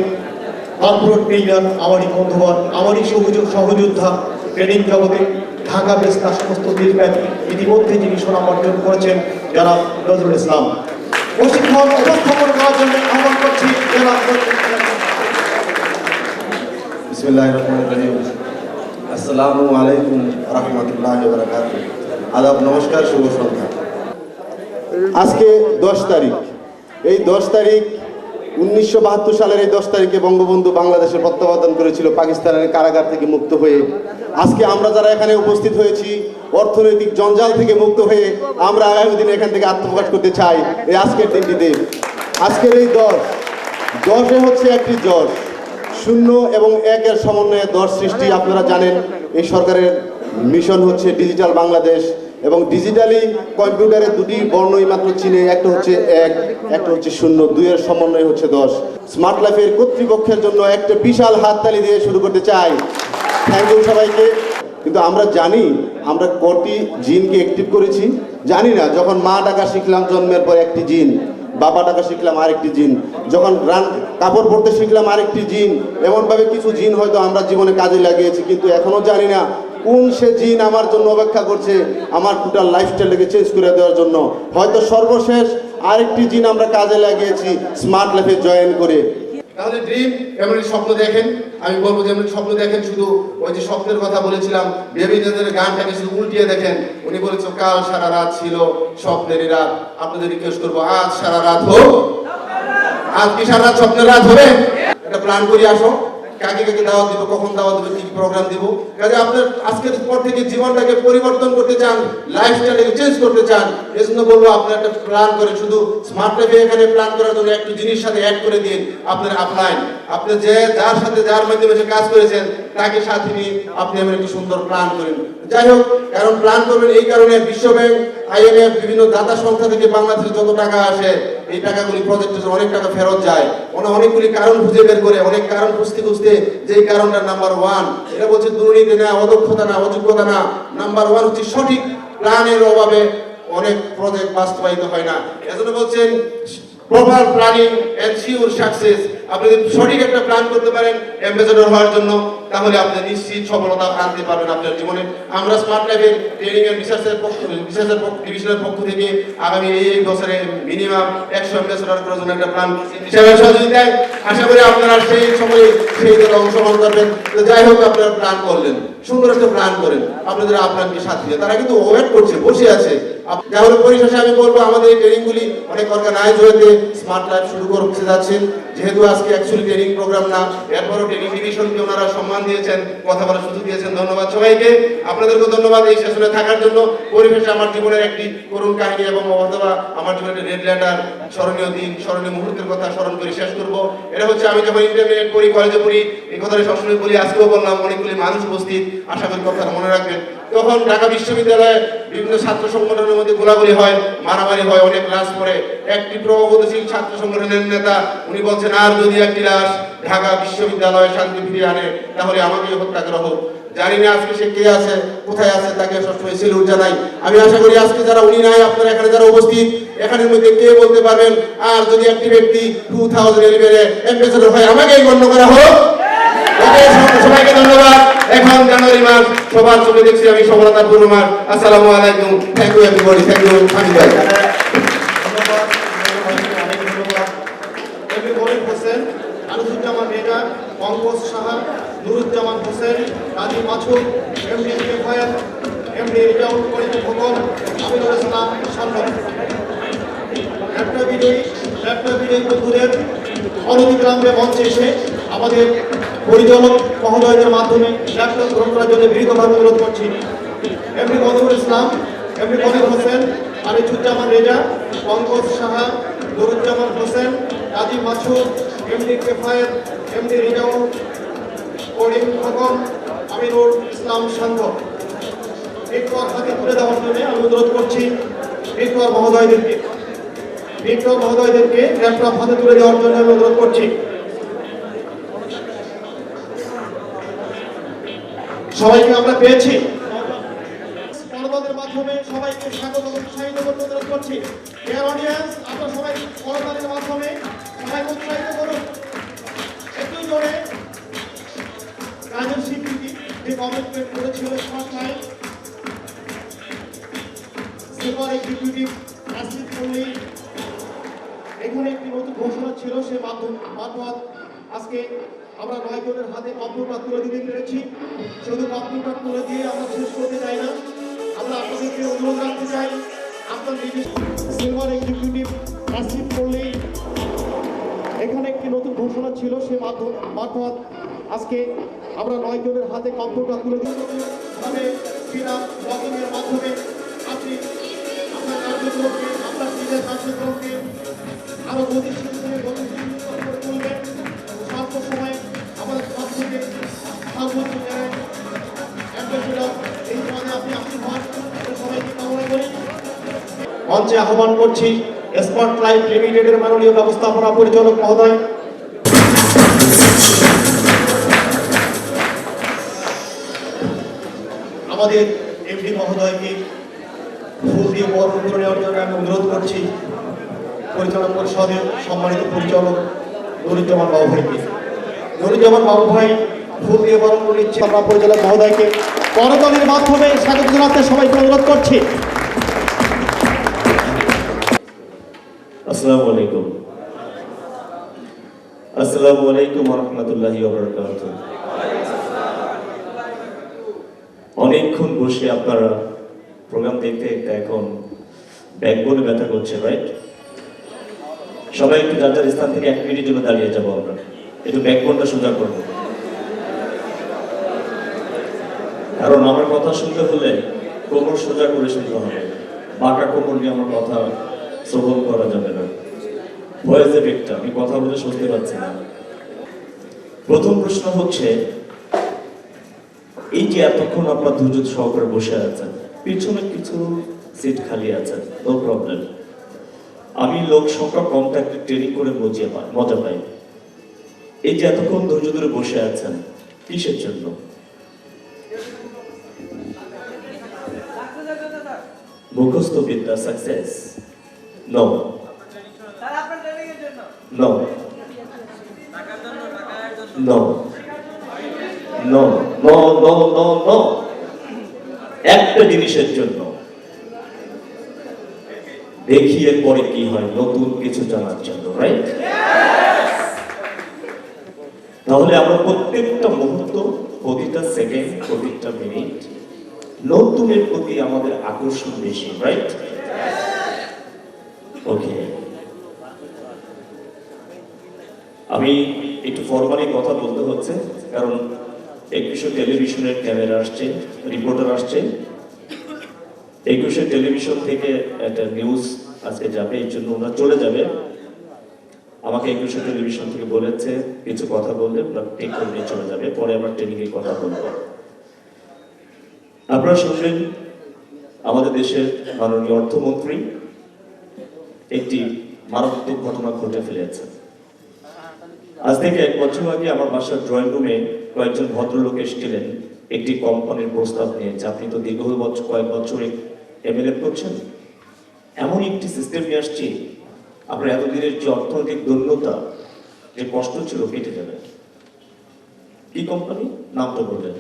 কর্পোরেট ট্রেনার, আমারই বন্ধুবর, আমারই সহযোদ্ধা, ট্রেনিং জগতে ঢাকা বেস তার সমস্ত দেশব্যাপী ইতিমধ্যে যিনি সুনাম অর্জন করেছেন যারা নজরুল ইসলাম, প্রশিক্ষণ উপস্থাপন করার জন্য আহ্বান করছি যারা। বিসমিল্লাহির রহমানির রহিম। আসসালামু আলাইকুম রাহমাতুল্লাহি ওয়া বারাকাতুহু। আদাব, নমস্কার, শুভ সন্ধ্যা। আজকে 10 তারিখ, এই 10 তারিখ 1972 সালের এই 10 তারিখে বঙ্গবন্ধু বাংলাদেশে প্রত্যাবর্তন করেছিল পাকিস্তানের কারাগার থেকে মুক্ত হয়ে। আজকে আমরা যারা এখানে উপস্থিত হয়েছি অর্থনৈতিক জঞ্জাল থেকে মুক্ত হয়ে আমরা আগামী দিনে এখান থেকে আত্মপ্রকাশ করতে চাই। এই আজকের দিনটিতে আজকের এই 10 হচ্ছে একটি যশ, 0 এবং 1-এর সমন্বয়ে 10 সৃষ্টি। আপনারা জানেন এই সরকারের মিশন হচ্ছে ডিজিটাল বাংলাদেশ, এবং ডিজিটালি কম্পিউটারে দুটি বর্ণই মাত্র চিনে, একটা হচ্ছে 1, একটা হচ্ছে 0, 2-এর সমন্বয় হচ্ছে 10। স্মার্ট লাইফের কর্তৃপক্ষের জন্য একটা বিশাল হাততালি দিয়ে শুরু করতে চাই। থ্যাংক ইউ সবাইকে। কিন্তু আমরা জানি আমরা কটি জিনকে অ্যাক্টিভ করেছি জানি না। যখন মা ডাকা শিখলাম জন্মের পর একটি জিন, বাবা ডাকা শিখলাম আরেকটি জিন, যখন কাপড় পরতে শিখলাম আরেকটি জিন। এমনভাবে কিছু জিন হয়তো আমরা জীবনে কাজে লাগিয়েছি, কিন্তু এখনো জানি না কোন সে জিন আমার জন্য অপেক্ষা করছে আমার টোটাল লাইফস্টাইলটাকে চেঞ্জ করে দেওয়ার জন্য। হয়তো সর্বশেষ আরেকটি জিন আমরা কাজে লাগিয়েছি স্মার্ট লাইফে জয়েন করে। তাহলে ড্রিম এমন স্বপ্ন দেখেন, আমি বলবো যে এমন স্বপ্ন দেখেন, শুধু ওই যে স্বপ্নের কথা বলেছিলাম বেবিদের গানটাকে শুধু উল্টিয়ে দেখেন। উনি বলেছে কাল সারা রাত ছিল স্বপ্নেরই রাত, আপনাদের রিকোয়েস্ট করবো আজ সারা রাত হোক। আজ কি সারা রাত স্বপ্নের রাত হবে? একটা প্ল্যান করে আসো, কাকে কাকে দাওয়াত দিব, কখন দাওয়াত দিব, কি প্রোগ্রাম দিব। কাজে আপনার আজকের পর থেকে জীবনটাকে পরিবর্তন করতে চান, লাইফস্টাইলটাকে চেঞ্জ করতে চান, এজন্য বলবো আপনি একটা প্ল্যান করে, শুধু স্মার্ট লাইফে এখানে প্ল্যান করার জন্য একটু জিনিস সাথে অ্যাড করে দিন আপনার আপলাইন। আপনি যে যার সাথে যার মাধ্যমে কাজ করেছেন তাকে সাথে নিয়ে আপনি এমন একটি সুন্দর প্ল্যান করেন। যাই হোক, কারণ প্ল্যান করবেন এই কারণে বিশ্ব ব্যাংক, IMF, বিভিন্ন দাতা সংস্থা থেকে বাংলাদেশে যত টাকা আসে এই টাকাগুলি প্রজেক্টের অনেক টাকা ফেরত যায়। অনেকগুলি কারণ খুঁজে বের করে, অনেক কারণ খুঁজতে খুঁজতে যেই কারণটা নাম্বার 1, এটা বলছে দুর্নীতি না, অদক্ষতা না, অযোগ্যতা না, নাম্বার 1 হচ্ছে সঠিক প্ল্যানের অভাবে অনেক প্রজেক্ট বাস্তবায়িত হয় না। এজন্য বলছেন প্রপার প্ল্যানিং এনশিওর সাকসেস। আপনি যদি সঠিক একটা প্ল্যান করতে পারেন অ্যাম্বাসেডর হওয়ার জন্য, তাহলে আপনি নিশ্চিত সফলতা আনতে পারবেন আপনার জীবনে। আমরা স্মার্ট লাইফের ট্রেনিং এন্ড রিসার্চের ডিভিশনের পক্ষ থেকে আগামী এই বছরে মিনিমাম 100 অ্যাম্বাসেডর করার জন্য একটা প্ল্যান হিসাবে সহযোগিতায় আশা করি আপনারা সেই সময়ে সেই দলে অংশগ্রহণ করবেন। তো যাই হোক, আপনারা প্ল্যান করলেন, সুন্দর একটা প্ল্যান করেন, আপনাদের আপনাকে সাথে দিয়ে তারা কিন্তু ওয়েট করছে, বসে আছে। তাহলে পরিশেষে আমি বলবো আমাদের এই ট্রেনিংগুলি অনেক অর্গানাইজ হয়েছে স্মার্ট লাইফ শুরু করতে যাচ্ছেন। যেহেতু আজকে অ্যাকচুয়ালি ট্রেনিং প্রোগ্রাম না, এরপরও ট্রেনিং ডিভিশনকে ওনারা সম্মান দিয়েছেন, কথা বলার সুযোগ দিয়েছেন। ধন্যবাদ সবাইকে, আপনাদেরকে ধন্যবাদ এই সেশনে থাকার জন্য। পরিশেষে আমার জীবনের একটি করুণ কাহিনী এবং অথবা আমার জীবনের রেড লেটার, স্মরণীয় দিন, স্মরণীয় মুহূর্তের কথা স্মরণ করে শেষ করবো। এটা হচ্ছে আমি যখন ইন্টারমিডিয়েট পড়ি, কলেজে পড়ি, এই কথাটা সবসময় বলি, আজকেও বললাম, অনেকগুলি মানুষ উপস্থিত, আশা করি কথা মনে রাখবেন। তখন ঢাকা বিশ্ববিদ্যালয়ে বিভিন্ন ছাত্র সংগঠনের মধ্যে গোলাগুলি হয়, মারামারি হয়, অনেক লাশ পড়ে। একটি প্রগতিশীল ছাত্র সংগঠনের নেতা উনি বলছেন আর যদি একটি লাশ ঢাকা বিশ্ববিদ্যালয়ে শান্তি ফিরিয়ে আনে তাহলে আমাকে হত্যা করা হোক। জানি না আজকে সে কে আছে, কোথায় আছে, তাকে সবসময় সেলুট জানাই। আমি আশা করি আজকে যারা উনি নাই, আপনারা এখানে যারা উপস্থিত, এখানের মধ্যে কে বলতে পারবেন আর যদি একটি ব্যক্তি 2011 অ্যাম্বাসেডর হয় আমাকেই গণ্য করা হোক। সবাইকে ধন্যবাদ। এখন জানুয়ারি মাস, সবার চোখে দেখছি আমি সফলতার পূর্ণ মাস। আসসালামু আলাইকুম, thank you everybody, thank you Hamid ভাই। হোসেন, আনুসুজ্জামান রেজা, পঙ্কজ সাহা, নুরুজ্জামান হোসেন, কাজী মাছুদ, এমডি ফায়ার, এমডি রিজাউল করিম খোকন, আমিনুল ইসলাম সান্নাল। একটা বিজয়ী বন্ধুদের অনতিবিলম্বে মঞ্চে এসে আমাদের পরিচালক মহোদয়দের মাধ্যমে ল্যাপটপ গ্রহণ করার জন্য বিনীতভাবে অনুরোধ করছি। এমডি মনিরুল ইসলাম, MD Monir Hossain, Anisuzzaman Reza, Pankaj Saha, Nuruzzaman Hossain, Kazi Masud, MD Kefayet, MD Rezaul Karim Khokon, Aminul ইসলাম সান্ধ্য। ভিক্টর হাতে তুলে দেওয়ার জন্য আমি অনুরোধ করছি ভিক্টর মহোদয়দেরকে ল্যাপটপ হাতে তুলে দেওয়ার জন্য আমি অনুরোধ করছি। সবাইকে আমরা পেয়েছি, করতালির মাধ্যমে সবাইকে স্বাগত উৎসাহিত করতে অনুরোধ করছি। ডিয়ার অডিয়েন্স, আপনারা সবাই করতালির মাধ্যমে সবাইকে উৎসাহিত করুন। একটু জোরে কাজের স্বীকৃতি যে কমিটমেন্ট করেছিল smart life silver executive Asif পল্লী, এখানে একটি নতুন ঘোষণা ছিল, সে মাধ্যমে আজকে আমরা 9 জনের হাতে কম্পিউটার তুলে দিতে পেরেছি। শুধু কম্পিউটার তুলে দিয়ে আমরা শেষ করতে চাই না, আমরা আপনাদেরকে অনুরোধ রাখতে চাই আপনার নিজস্ব সিলভার এক্সিকিউটিভ আসিফ পল্লী, এখানে একটি নতুন ঘোষণা ছিল, সে মাধ্যমে আজকে আমরা 9 জনের হাতে কম্পিউটার তুলে দিতে তবে বিনা লগইনের মাধ্যমে আপনি আপনার কার্যক্রমকে, আপনার নিজের কার্যক্রমকে আরো গতিশীল করে তুলবেন। স্বল্প সময়ে আমাদের সব থেকে সর্বোচ্চ জায়গায় এই পদে আপনি আসতে হন, সবাইকে কামনা করি। মঞ্চে আহ্বান করছি স্মার্ট লাইফ লিমিটেডের মাননীয় ব্যবস্থাপনা পরিচালক মহোদয়, আমাদের এমডি মহোদয়কে ফুল দিয়ে বরণ করে নেওয়ার জন্য আমি অনুরোধ করছি। পরিচালনা পরিষদের সম্মানিত পরিচালক নুরুজ্জামান বাবু ভাইকে। নুরুজ্জামান বাবু ভাই ফুল দিয়ে বরণ করে নিচ্ছে আমরা পরিচালক মহোদয়কে করতালির মাধ্যমে স্বাগত জানাতে সবাইকে অনুরোধ করছি। আসসালামু আলাইকুম। আসসালামু আলাইকুম ওয়া রাহমাতুল্লাহি ওয়া বারাকাতুহু। অনেকক্ষণ বসে আপনারা প্রোগ্রাম দেখতে দেখতে এখন ব্যাকবোনে ব্যথা করছে, রাইট? সবাই একটু যার যার স্থান থেকে 1 মিনিটের জন্য দাঁড়িয়ে যাবো, আমরা একটু ব্যাকবোনটা সোজা করবো। কারণ আমার কথা শুনতে হলে কোমর সোজা করে শুনতে হবে, বাঁকা কোমর নিয়ে আমার কথা শ্রবণ করা যাবে না। ভয়েস এফেক্ট, আমি কথা বলে শুনতে পাচ্ছি না। প্রথম প্রশ্ন হচ্ছে, এই যে এতক্ষণ আপনার ধৈর্য সহকারে বসে আছেন, পিছনে কিছু সিট খালি আছে, নো প্রবলেম। আমি লোক সংখ্যা কম থাকলে ট্রেনিং করে মজা পাই। এই যে এতক্ষণ ধৈর্য ধরে বসে আছেন, কিসের জন্য? মুখস্থ বিদ্যা success? No no no no no no no no একটা জিনিসের জন্য, দেখি এর পরে কি হয়, নতুন কিছু জানার জন্য, রাইট? তাহলে আমরা প্রত্যেকটা মুহূর্ত, প্রতিটা সেকেন্ড, প্রতিটা মিনিট নতুনের প্রতি আমাদের আকর্ষণ বেশি, রাইট? ওকে, আমি একটু ফরমালি কথা বলতে হচ্ছে, কারণ 21 টেলিভিশনের ক্যামেরা আসছে, রিপোর্টার আসছে। 21 টেলিভিশন থেকে একটা নিউজ আজকে যাবে, এই জন্য ওরা চলে যাবে। আমাকে 21 টেলিভিশন থেকে বলেছে কিছু কথা বললে ওরা ঠিক করে নিয়ে চলে যাবে, পরে আমরা ট্রেনিং এর কথা বলবো। আপনারা শুনলেন আমাদের দেশের মাননীয় অর্থমন্ত্রী একটি মারাত্মক ঘটনা ঘটে ফেলেছে। আজ থেকে 1 বছর আগে আমার বাসার ড্রয়িং রুমে কয়েকজন ভদ্রলোক এসেছিলেন একটি কোম্পানির প্রস্তাব নিয়ে। আপনি তো দীর্ঘ কয়েক বছর এমএলএ করছেন, এমন একটি সিস্টেম নিয়ে আসছি আপনার এতদিনের যে অর্থনৈতিক দৈন্যতা, যে কষ্ট ছিল, কেটে যাবে। কি কোম্পানি নাম তো বললেন,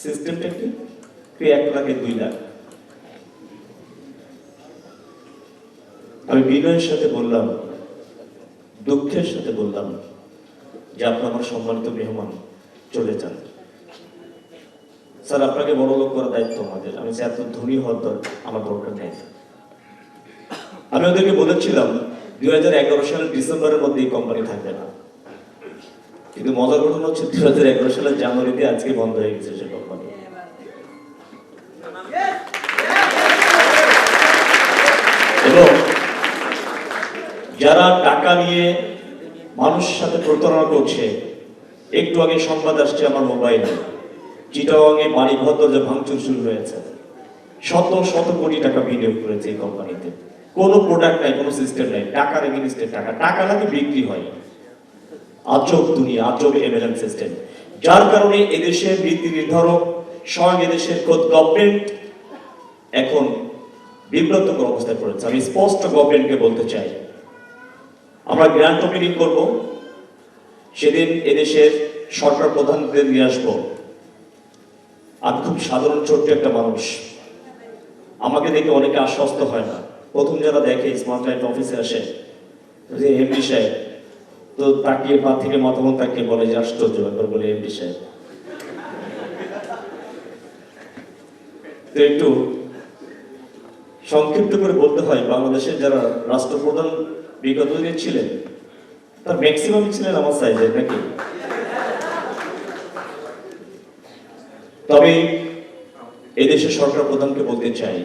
সিস্টেমটা কি? 1 লাখে 2 লাখ। আমি বিনয়ের সাথে বললাম, দুঃখের সাথে বললাম যে আপনি আমার সম্মানিত মেহমান, চলে যান। স্যার, আপনাকে বড় লোক করার দায়িত্ব আমাদের। আমি এত ধনী হওয়ার আমার দরকার নেই। আমি ওদেরকে বলেছিলাম 2011 সালের ডিসেম্বরের মধ্যে এই কোম্পানি থাকবে না, কিন্তু মজার ঘটনা হচ্ছে 2011 সালের জানুয়ারিতে আজকে বন্ধ হয়ে গেছে সে কোম্পানি। এবং যারা টাকা নিয়ে মানুষের সাথে প্রতারণা করছে, একটু আগে সংবাদ আসছে আমার মোবাইলে, চিটাগাংয়ে বাড়ি ঘর দরজা ভাঙচুর শুরু হয়েছে। শত শত কোটি টাকা বিনিয়োগ করেছে এই কোম্পানিতে, কোনো প্রোডাক্ট নাই, কোনো সিস্টেম নাই, টাকার এগেইনস্টে টাকা নাকি বিক্রি হয়। আজব দুনিয়া, আজব এমএলএম সিস্টেম, যার কারণে এদেশের নীতি নির্ধারক স্বয়ং এদেশের গভর্নমেন্ট এখন বিব্রতকর অবস্থায় পড়েছে। আমি স্পষ্ট গভর্নমেন্টকে বলতে চাই, আমরা গ্র্যান্ড ওপেনিং করব, সেদিন এদেশের সরকার প্রধানদের নিয়ে আসবো। আমি খুব সাধারণ ছোট্ট একটা মানুষ, আমাকে দেখে অনেকে আশ্বস্ত হয় না। প্রথম যারা দেখে স্মার্ট লাইফ অফিসে আসে, যে এমডি সাহেব, তো তাকিয়ে পা থেকে মাথামত তাকিয়ে বলে যে আশ্চর্য, একবার বলে এমডি সাহেব। তো একটু সংক্ষিপ্ত করে বলতে হয়, বাংলাদেশের যারা রাষ্ট্রপ্রধান বিগত দিনে ছিলেন, তার ম্যাক্সিমাম ছিলেন আমার সাইজের, নাকি? তবে এদেশের সরকার প্রধানকে বলতে চাই,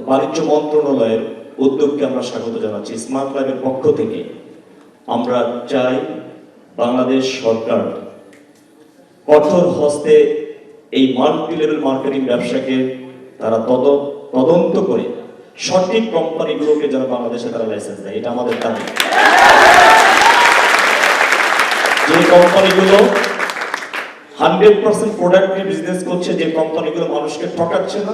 বাণিজ্য মন্ত্রণালয়ের উদ্যোগকে আমরা স্বাগত জানাচ্ছি। স্মার্ট লাইফের পক্ষ থেকে আমরা চাই বাংলাদেশ সরকার কঠোর হস্তে এই মাল্টি লেভেল মার্কেটিং ব্যবসাকে তারা তদন্ত করে সঠিক কোম্পানিগুলোকে যারা বাংলাদেশে তারা লাইসেন্স দেয়, এটা আমাদের দাবি। যে কোম্পানিগুলো 100% প্রোডাক্ট নিয়ে বিজনেস করছে, যে কোম্পানিগুলো মানুষকে ঠকাচ্ছে না,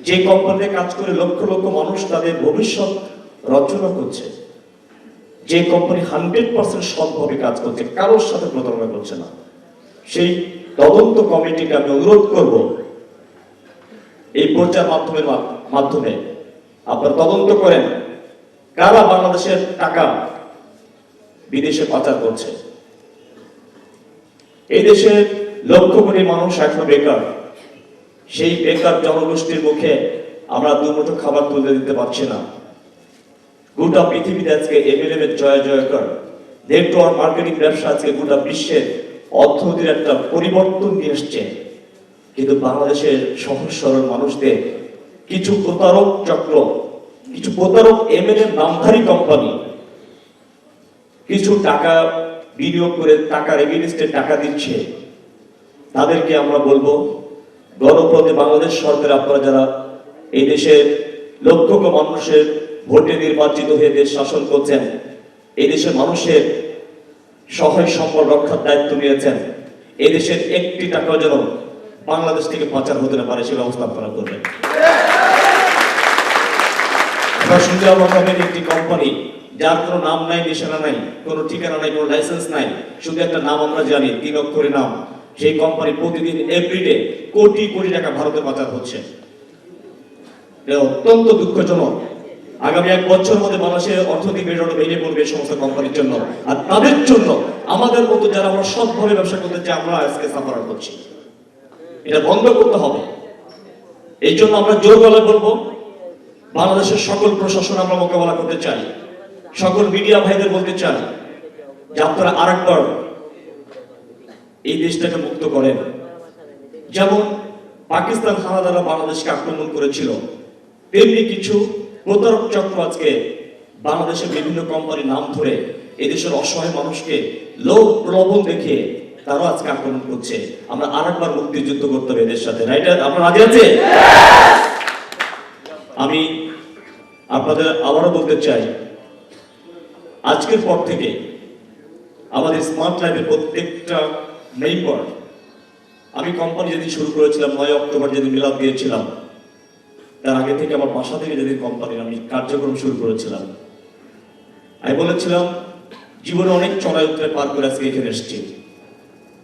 যে কোম্পানিতে কাজ করে লক্ষ লক্ষ মানুষ তাদের ভবিষ্যৎ রচনা করছে, যে কোম্পানি 100% সৎভাবে কাজ করছে, কারোর সাথে প্রতারণা করছে না, সেই তদন্ত কমিটিকে আমি অনুরোধ করব এই প্রচার মাধ্যমে আপনারা তদন্ত করেন কারা বাংলাদেশের টাকা বিদেশে পাচার করছে। এই দেশের লক্ষ কোটি মানুষ এখনো বেকার, সেই বেকার জনগোষ্ঠীর মুখে আমরা দুমুঠো খাবার তুলে দিতে পারছি না। গোটা পৃথিবীতে আজকে এমএলএম জয় জয়কার, নেটওয়ার্ক মার্কেটিং ব্যবসা আজকে গোটা বিশ্বের অর্থনীতির একটা পরিবর্তন নিয়ে এসছে, কিন্তু বাংলাদেশের সহজ সরল মানুষদের কিছু প্রতারক চক্র, কিছু প্রতারক এমএলএম নামধারী কোম্পানি কিছু টাকা বিনিয়োগ করে টাকার এগেইনস্টে টাকা দিচ্ছে। তাদেরকে আমরা বলবো গণপথে বাংলাদেশ সরকার, আপনারা যারা এই দেশের লক্ষ মানুষের ভোটে নির্বাচিত হয়ে দেশ শাসন করছেন, এই দেশের মানুষের সহায় সম্পদ রক্ষার দায়িত্ব নিয়েছেন, এই দেশের একটি টাকাও যেন বাংলাদেশ থেকে পাচার হতে না পারে সে ব্যবস্থা আপনারা করবেন। সুন্দর রকমের একটি কোম্পানি যার কোনো নাম নাই, নিশানা নাই, কোনো ঠিকানা নাই, কোনো লাইসেন্স নাই, শুধু একটা নাম আমরা জানি, 3 অক্ষরের নাম, সেই কোম্পানি প্রতিদিন এভরিডে কোটি কোটি টাকা ভারতে পাচার হচ্ছে। এটা অত্যন্ত দুঃখজনক। আগামী 1 বছর মধ্যে বাংলাদেশের অর্থনৈতিক মেরুদণ্ড ভেঙে পড়বে এই সমস্ত কোম্পানির জন্য, আর তাদের জন্য আমাদের মতো যারা আমরা সৎভাবে ব্যবসা করতে চাই আমরা আজকে সাফার করছি। এটা বন্ধ করতে হবে। এই জন্য আমরা জোর গলায় বলবো, বাংলাদেশের সকল প্রশাসন আমরা মোকাবেলা করতে চাই, সকল মিডিয়া ভাইদের বলতে চাই যে আপনারা আরেকবার এই দেশটাকে মুক্ত করেন। যেমন পাকিস্তান হানাদাররা বাংলাদেশকে আক্রমণ করেছিল, তেমনি কিছু প্রতারক চক্র আজকে বাংলাদেশের বিভিন্ন কোম্পানির নাম ধরে এদেশের অসহায় মানুষকে লোভ প্রলোভন দেখিয়ে তারাও আজকে আক্রমণ করছে। আমরা আরেকবার মুক্তিযুদ্ধ করতে হবে এদের সাথে, রাইট? আমরা রাজি আছে? আমি আপনাদের আবারও বলতে চাই, আজকের পর থেকে আমাদের স্মার্ট লাইফের প্রত্যেকটা মেম্বার, আমি কোম্পানি যেদিন শুরু করেছিলাম 9 অক্টোবর যেদিন মিলাদ দিয়েছিলাম, তার আগে থেকে আমার বাসা থেকে যেদিন কোম্পানির আমি কার্যক্রম শুরু করেছিলাম, আমি বলেছিলাম জীবনে অনেক চড়াই উত্তরে পার করে আজকে এখানে এসেছি,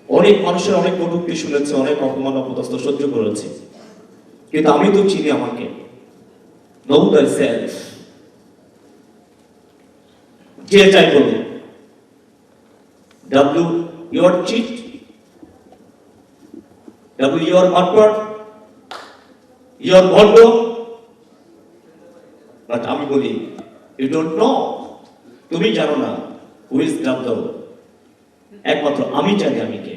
অনেক মানুষের অনেক কটূক্তি শুনেছে, অনেক অপমান অপদস্থ সহ্য করেছি, কিন্তু আমি তো চিনি আমাকে। Know thyself. যে চাই বলুন, W your cheat, W your backward, your bondo, but আমি বলি you don't know, তুমি জানো না who is W, একমাত্র আমি জানি আমি কে।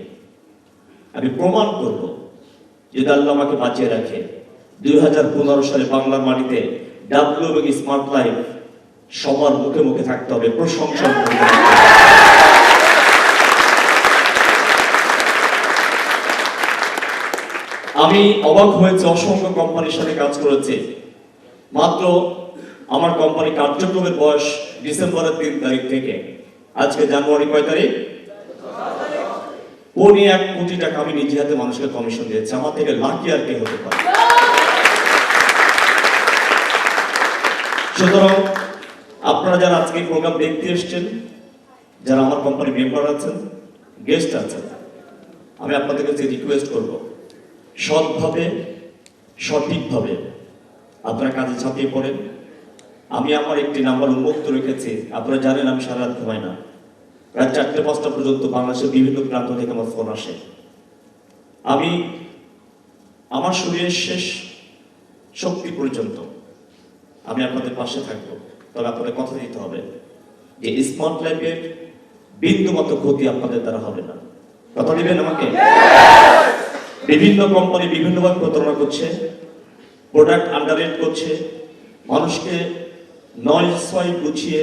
আমি প্রমাণ করব যদি আল্লাহ আমাকে বাঁচিয়ে রাখে 2015 সালে বাংলার মাটিতে ডাব্লিউ এবং স্মার্ট লাইফ সবার মুখে মুখে থাকতে হবে, প্রশংসা। আমি অবাক হয়েছে, অসংখ্য কোম্পানির সাথে কাজ করেছে, মাত্র আমার কোম্পানি কার্যক্রমের বয়স ডিসেম্বরের 3 তারিখ থেকে আজকে জানুয়ারি কয় তারিখ, 1 কোটি টাকা আমি নিজে হাতে মানুষকে কমিশন দিয়েছি। আমার থেকে লাকি আর কে হতে পারে? সুতরাং আপনারা যারা আজকে প্রোগ্রাম দেখতে এসছেন, যারা আমার কোম্পানি মেম্বার আছেন, গেস্ট আছেন, আমি আপনাদের কাছে রিকোয়েস্ট করব সৎভাবে সঠিকভাবে আপনারা কাজে ঝাঁপিয়ে পড়েন। আমি আমার একটি নাম্বার উন্মুক্ত রেখেছি, আপনারা জানেন আমি সারা রাত ঘুমাই না, প্রায় 4-5টা পর্যন্ত বাংলাদেশের বিভিন্ন প্রান্ত থেকে আমার ফোন আসে। আমি আমার শরীরের শেষ শক্তি পর্যন্ত আমি আপনাদের পাশে থাকবো, তবে আপনাদের কথা দিতে হবে যে স্মার্ট লাইফের বিন্দুমাত্র ক্ষতি আপনাদের দ্বারা হবে না। কথা দিবেন আমাকে? বিভিন্ন কোম্পানি বিভিন্নভাবে প্রতারণা করছে, প্রোডাক্ট আন্ডাররেট করছে, মানুষকে 9-6 গুছিয়ে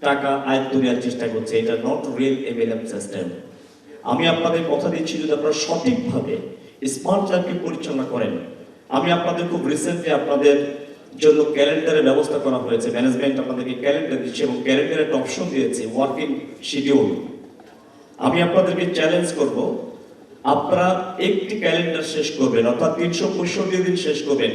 টাকা আয়ত্ত নেওয়ার চেষ্টা করছে। এটা নট রিয়েল এমএলএম সিস্টেম। আমি আপনাদের কথা দিচ্ছি, যদি আপনারা সঠিকভাবে স্মার্ট লাইফকে পরিচালনা করেন, আমি আপনাদের খুব রিসেন্টলি আপনাদের জন্য ক্যালেন্ডারের ব্যবস্থা করা হয়েছে, ম্যানেজমেন্ট আপনাদেরকে ক্যালেন্ডার দিচ্ছে এবং ক্যালেন্ডারে একটা অপশন দিয়েছে ওয়ার্কিং শিডিউল। আমি আপনাদেরকে চ্যালেঞ্জ করব, আপনারা একটি ক্যালেন্ডার শেষ করবেন, অর্থাৎ 365 দিন শেষ করবেন,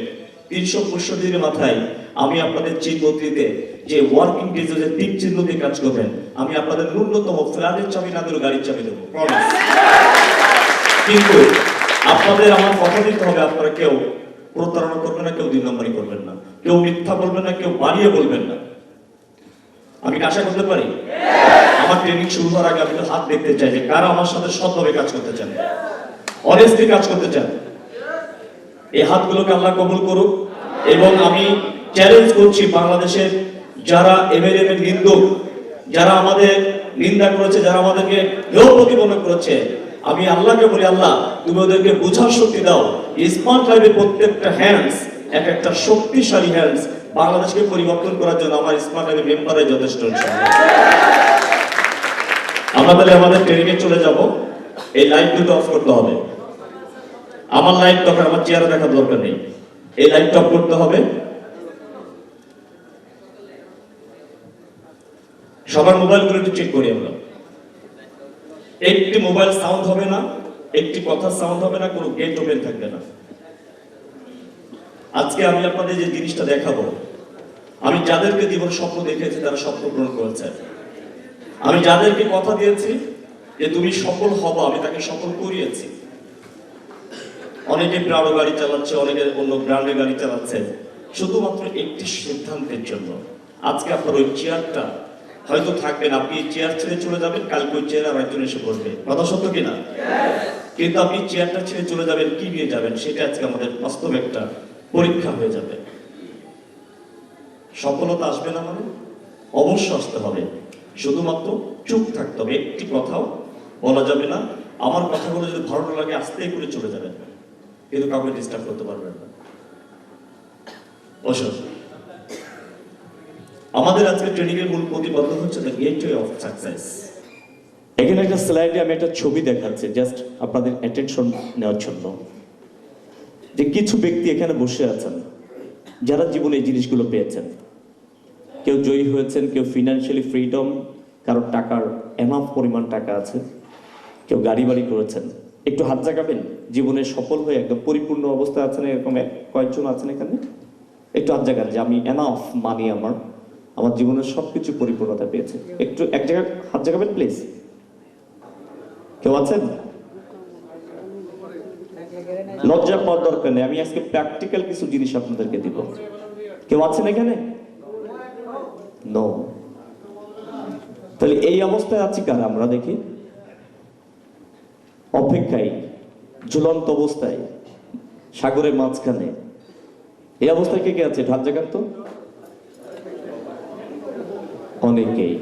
365 দিনের মাথায় আমি আপনাদের চিহ্নটিতে যে ওয়ার্কিং ডেজে যে টিক চিহ্ন দিয়ে কাজ করবেন, আমি আপনাদের ন্যূনতম ফ্ল্যাটের চাবি না দিলেও গাড়ির চাবি দেবো, প্রমিস। কিন্তু আপনাদের আমার কথা দিতে হবে, আপনারা কেউ প্রতারণা করবেন না, কেউ 2 নম্বরই করবেন না, কেউ মিথ্যা বলবেন না, কেউ বাড়িয়ে বলবেন না। আমি কি আশা করতে পারি? আমার ট্রেনিং শুরু হওয়ার আগে আমি তো হাত দেখতে চাই যে কারা আমার সাথে সৎভাবে কাজ করতে চান, অনেস্টলি কাজ করতে চান। এই হাতগুলোকে আল্লাহ কবুল করুক। এবং আমি চ্যালেঞ্জ করছি বাংলাদেশের যারা এমএলএম এর নিন্দক, যারা আমাদের নিন্দা করেছে, যারা আমাদেরকে হেয় প্রতিপন্ন করেছে, আমি আল্লাহকে বলি, আল্লাহ তুমি ওদেরকে বোঝার শক্তি দাও। স্মার্ট লাইফের প্রত্যেকটা হ্যান্ডস এক একটা শক্তিশালী হ্যান্ডস বাংলাদেশকে পরিবর্তন করার জন্য আমার স্মার্ট লাইফের মেম্বারে যথেষ্ট। আমরা তাহলে আমাদের ট্রেনিং এ চলে যাব। এই লাইট দুটো অফ করতে হবে। আমার লাইট দরকার, আমার চেয়ারে দেখার দরকার নেই। এই লাইট অফ করতে হবে। সবার মোবাইলগুলো একটু চেক করি আমরা। একটি মোবাইল সাউন্ড হবে না, একটি কথা সাউন্ড হবে না, কোনো গেট ওপেন থাকবে না। আজকে আমি আপনাদের যে জিনিসটা দেখাবো, আমি যাদেরকে জীবন স্বপ্ন দেখেছি তারা স্বপ্ন পূরণ করেছে। আমি যাদেরকে কথা দিয়েছি যে তুমি সফল হবো, আমি তাকে সফল করিয়েছি। অনেকে প্রাড়ো গাড়ি চালাচ্ছে, অনেকে অন্য ব্র্যান্ডের গাড়ি চালাচ্ছে, শুধুমাত্র একটি সিদ্ধান্তের জন্য। আজকে আপনার ওই চেয়ারটা হয়তো থাকবেন, আপনি চেয়ার ছেড়ে চলে যাবেন, কালকে ওই চেয়ার আর একজন এসে বসবে, কথা সত্য কিনা? কিন্তু আপনি চেয়ারটা ছেড়ে চলে যাবেন, কি নিয়ে যাবেন, সেটা আজকে আমাদের বাস্তব একটা পরীক্ষা হয়ে যাবে। সফলতা আসবে না মানে অবশ্য আসতে হবে, শুধুমাত্র চুপ থাকতে হবে, একটি কথাও বলা যাবে না। আমার কথাগুলো যদি ভালো না লাগে আস্তে করে চলে যাবেন, কিন্তু কাউকে ডিস্টার্ব করতে পারবেন না। অবশ্য আমাদের আজকে ট্রেনিং এর মূল প্রতিপাদ্য হচ্ছে দ্য গেটওয়ে অফ সাকসেস। এখানে একটা স্লাইডে আমি একটা ছবি দেখাচ্ছি জাস্ট আপনাদের অ্যাটেনশন নেওয়ার জন্য, যে কিছু ব্যক্তি এখানে বসে আছেন যারা জীবনে এই জিনিসগুলো পেয়েছেন। কেউ জয়ী হয়েছেন, কেউ ফিনান্সিয়ালি ফ্রিডম, কারোর টাকার এনাফ পরিমাণ টাকা আছে, কেউ গাড়ি বাড়ি করেছেন। একটু হাত জাগাবেন, জীবনে সফল হয়ে একদম পরিপূর্ণ অবস্থায় আছেন, এরকম কয়েকজন আছেন এখানে? একটু হাত জাগান যে আমি এনাফ মানি, আমার জীবনের সবকিছু পরিপূর্ণতা পেয়েছে। একটু এক জায়গায় হাত জাগাবেন প্লিজ। কেউ আছেন? লজ্জা পাওয়ার দরকার নেই, আমি আজকে প্র্যাকটিক্যাল কিছু জিনিস আপনাদেরকে দিব। কেউ আছেন এখানে? নো। তাহলে এই অবস্থায় আছি কারা আমরা দেখি? অপেক্ষায়, ঝুলন্ত অবস্থায়, সাগরের মাঝখানে, এই অবস্থায় কে কে আছে? হাত জাগান তো। অনেকেই।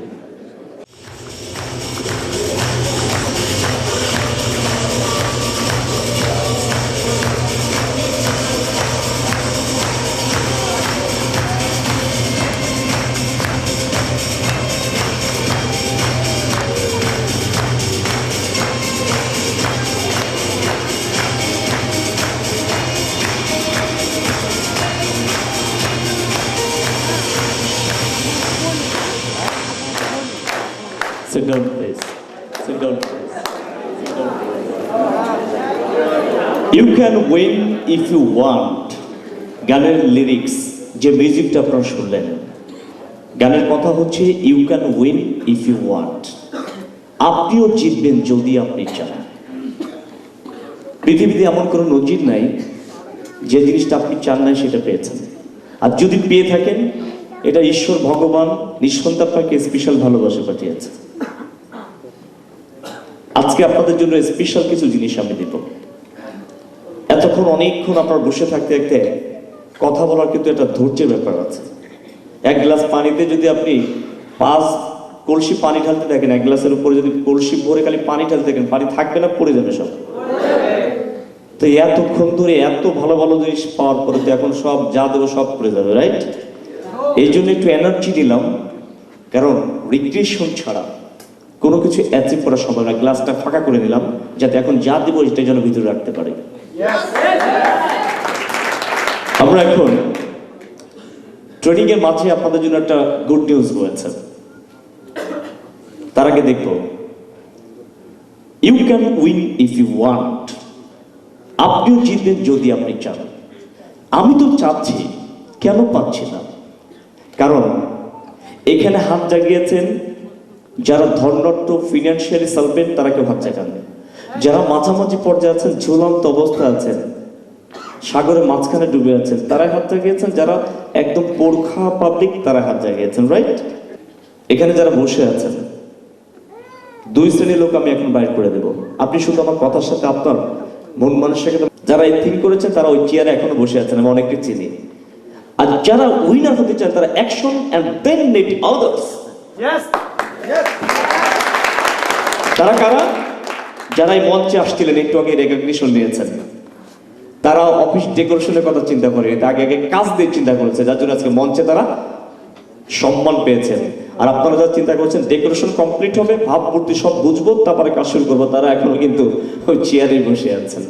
Sit down, please. Sit down, please. Sit down, please. You can win if you want. গানের লিরিক্স যে মিউজিকটা আপনারা শুনলেন, গানের কথা হচ্ছে you can win if you want. আপনিও জিতবেন যদি আপনি চান। পৃথিবীতে এমন কোনো নজির নাই যে জিনিসটা আপনি চান না সেটা পেয়েছেন। আর যদি পেয়ে থাকেন, এটা ঈশ্বর ভগবান নিঃসন্দেহে আপনাকে স্পেশাল ভালোবাসা পাঠিয়েছে। আজকে আপনাদের জন্য স্পেশাল কিছু জিনিস আমি দিব। এতক্ষণ অনেকক্ষণ আপনার বসে থাকতে থাকতে কথা বলার কিন্তু একটা ধৈর্যের ব্যাপার আছে। এক গ্লাস পানিতে যদি আপনি 5 কলসি পানি ঢালতে দেখেন, এক গ্লাসের উপরে যদি কলসি ভরে খালি পানি ঢালতে দেখেন, পানি থাকবে না, পড়ে যাবে সব। তো এতক্ষণ ধরে এত ভালো ভালো জিনিস পাওয়ার পরে তো এখন সব যা দেবো সব পড়ে যাবে, রাইট? এই জন্য একটু এনার্জি দিলাম, কারণ রিগ্রেশন ছাড়া কোনো কিছু অ্যাচিভ করা সম্ভব না। গ্লাসটা ফাঁকা করে নিলাম যাতে এখন যা দিব সেটা যেন ভিতরে রাখতে পারি। আমরা এখন ট্রেনিং এর মাঝে আপনাদের জন্য একটা গুড নিউজ রয়েছে, তার আগে দেখব you can win if you want. আপনিও জিতবেন যদি আপনি চান। আমি তো চাচ্ছি, কেন পাচ্ছি না? কারণ এখানে হাত জাগিয়েছেন যারা ধর্নাঢ্য ফিনান্সিয়ালি সলভেন্ট, তারা কেউ হাত জাগান। যারা মাঝামাঝি পর্যায়ে আছেন, ঝুলন্ত অবস্থায় আছেন, সাগরের মাঝখানে ডুবে আছেন, তারাই হাত জাগিয়েছেন। যারা একদম পোরখা পাবলিক, তারা হাত জাগিয়েছেন, রাইট? এখানে যারা বসে আছেন, দুই শ্রেণীর লোক আমি এখন বাইর করে দেব। আপনি শুধু আমার কথার সাথে আপনার মন মানুষটাকে, যারা এই থিঙ্ক করেছেন তারা ওই চেয়ারে এখনো বসে আছেন, আমি অনেককে চিনি। আর যারা উইনার হতে চান, তারা action and then need others. তারা কারা? যারা এই মঞ্চে আসছিলেন, একটু আগে রেকগনিশন নিয়েছেন, তারা অফিস ডেকোরেশনের কথা চিন্তা করে আগে আগে কাজ দিয়ে চিন্তা করেছে, যার জন্য আজকে মঞ্চে তারা সম্মান পেয়েছেন। আর আপনারা যা চিন্তা করছেন ডেকোরেশন কমপ্লিট হবে, ভাবমূর্তি সব বুঝবো, তারপরে কাজ শুরু করবো, তারা এখনো কিন্তু ওই চেয়ারে বসে আছেন।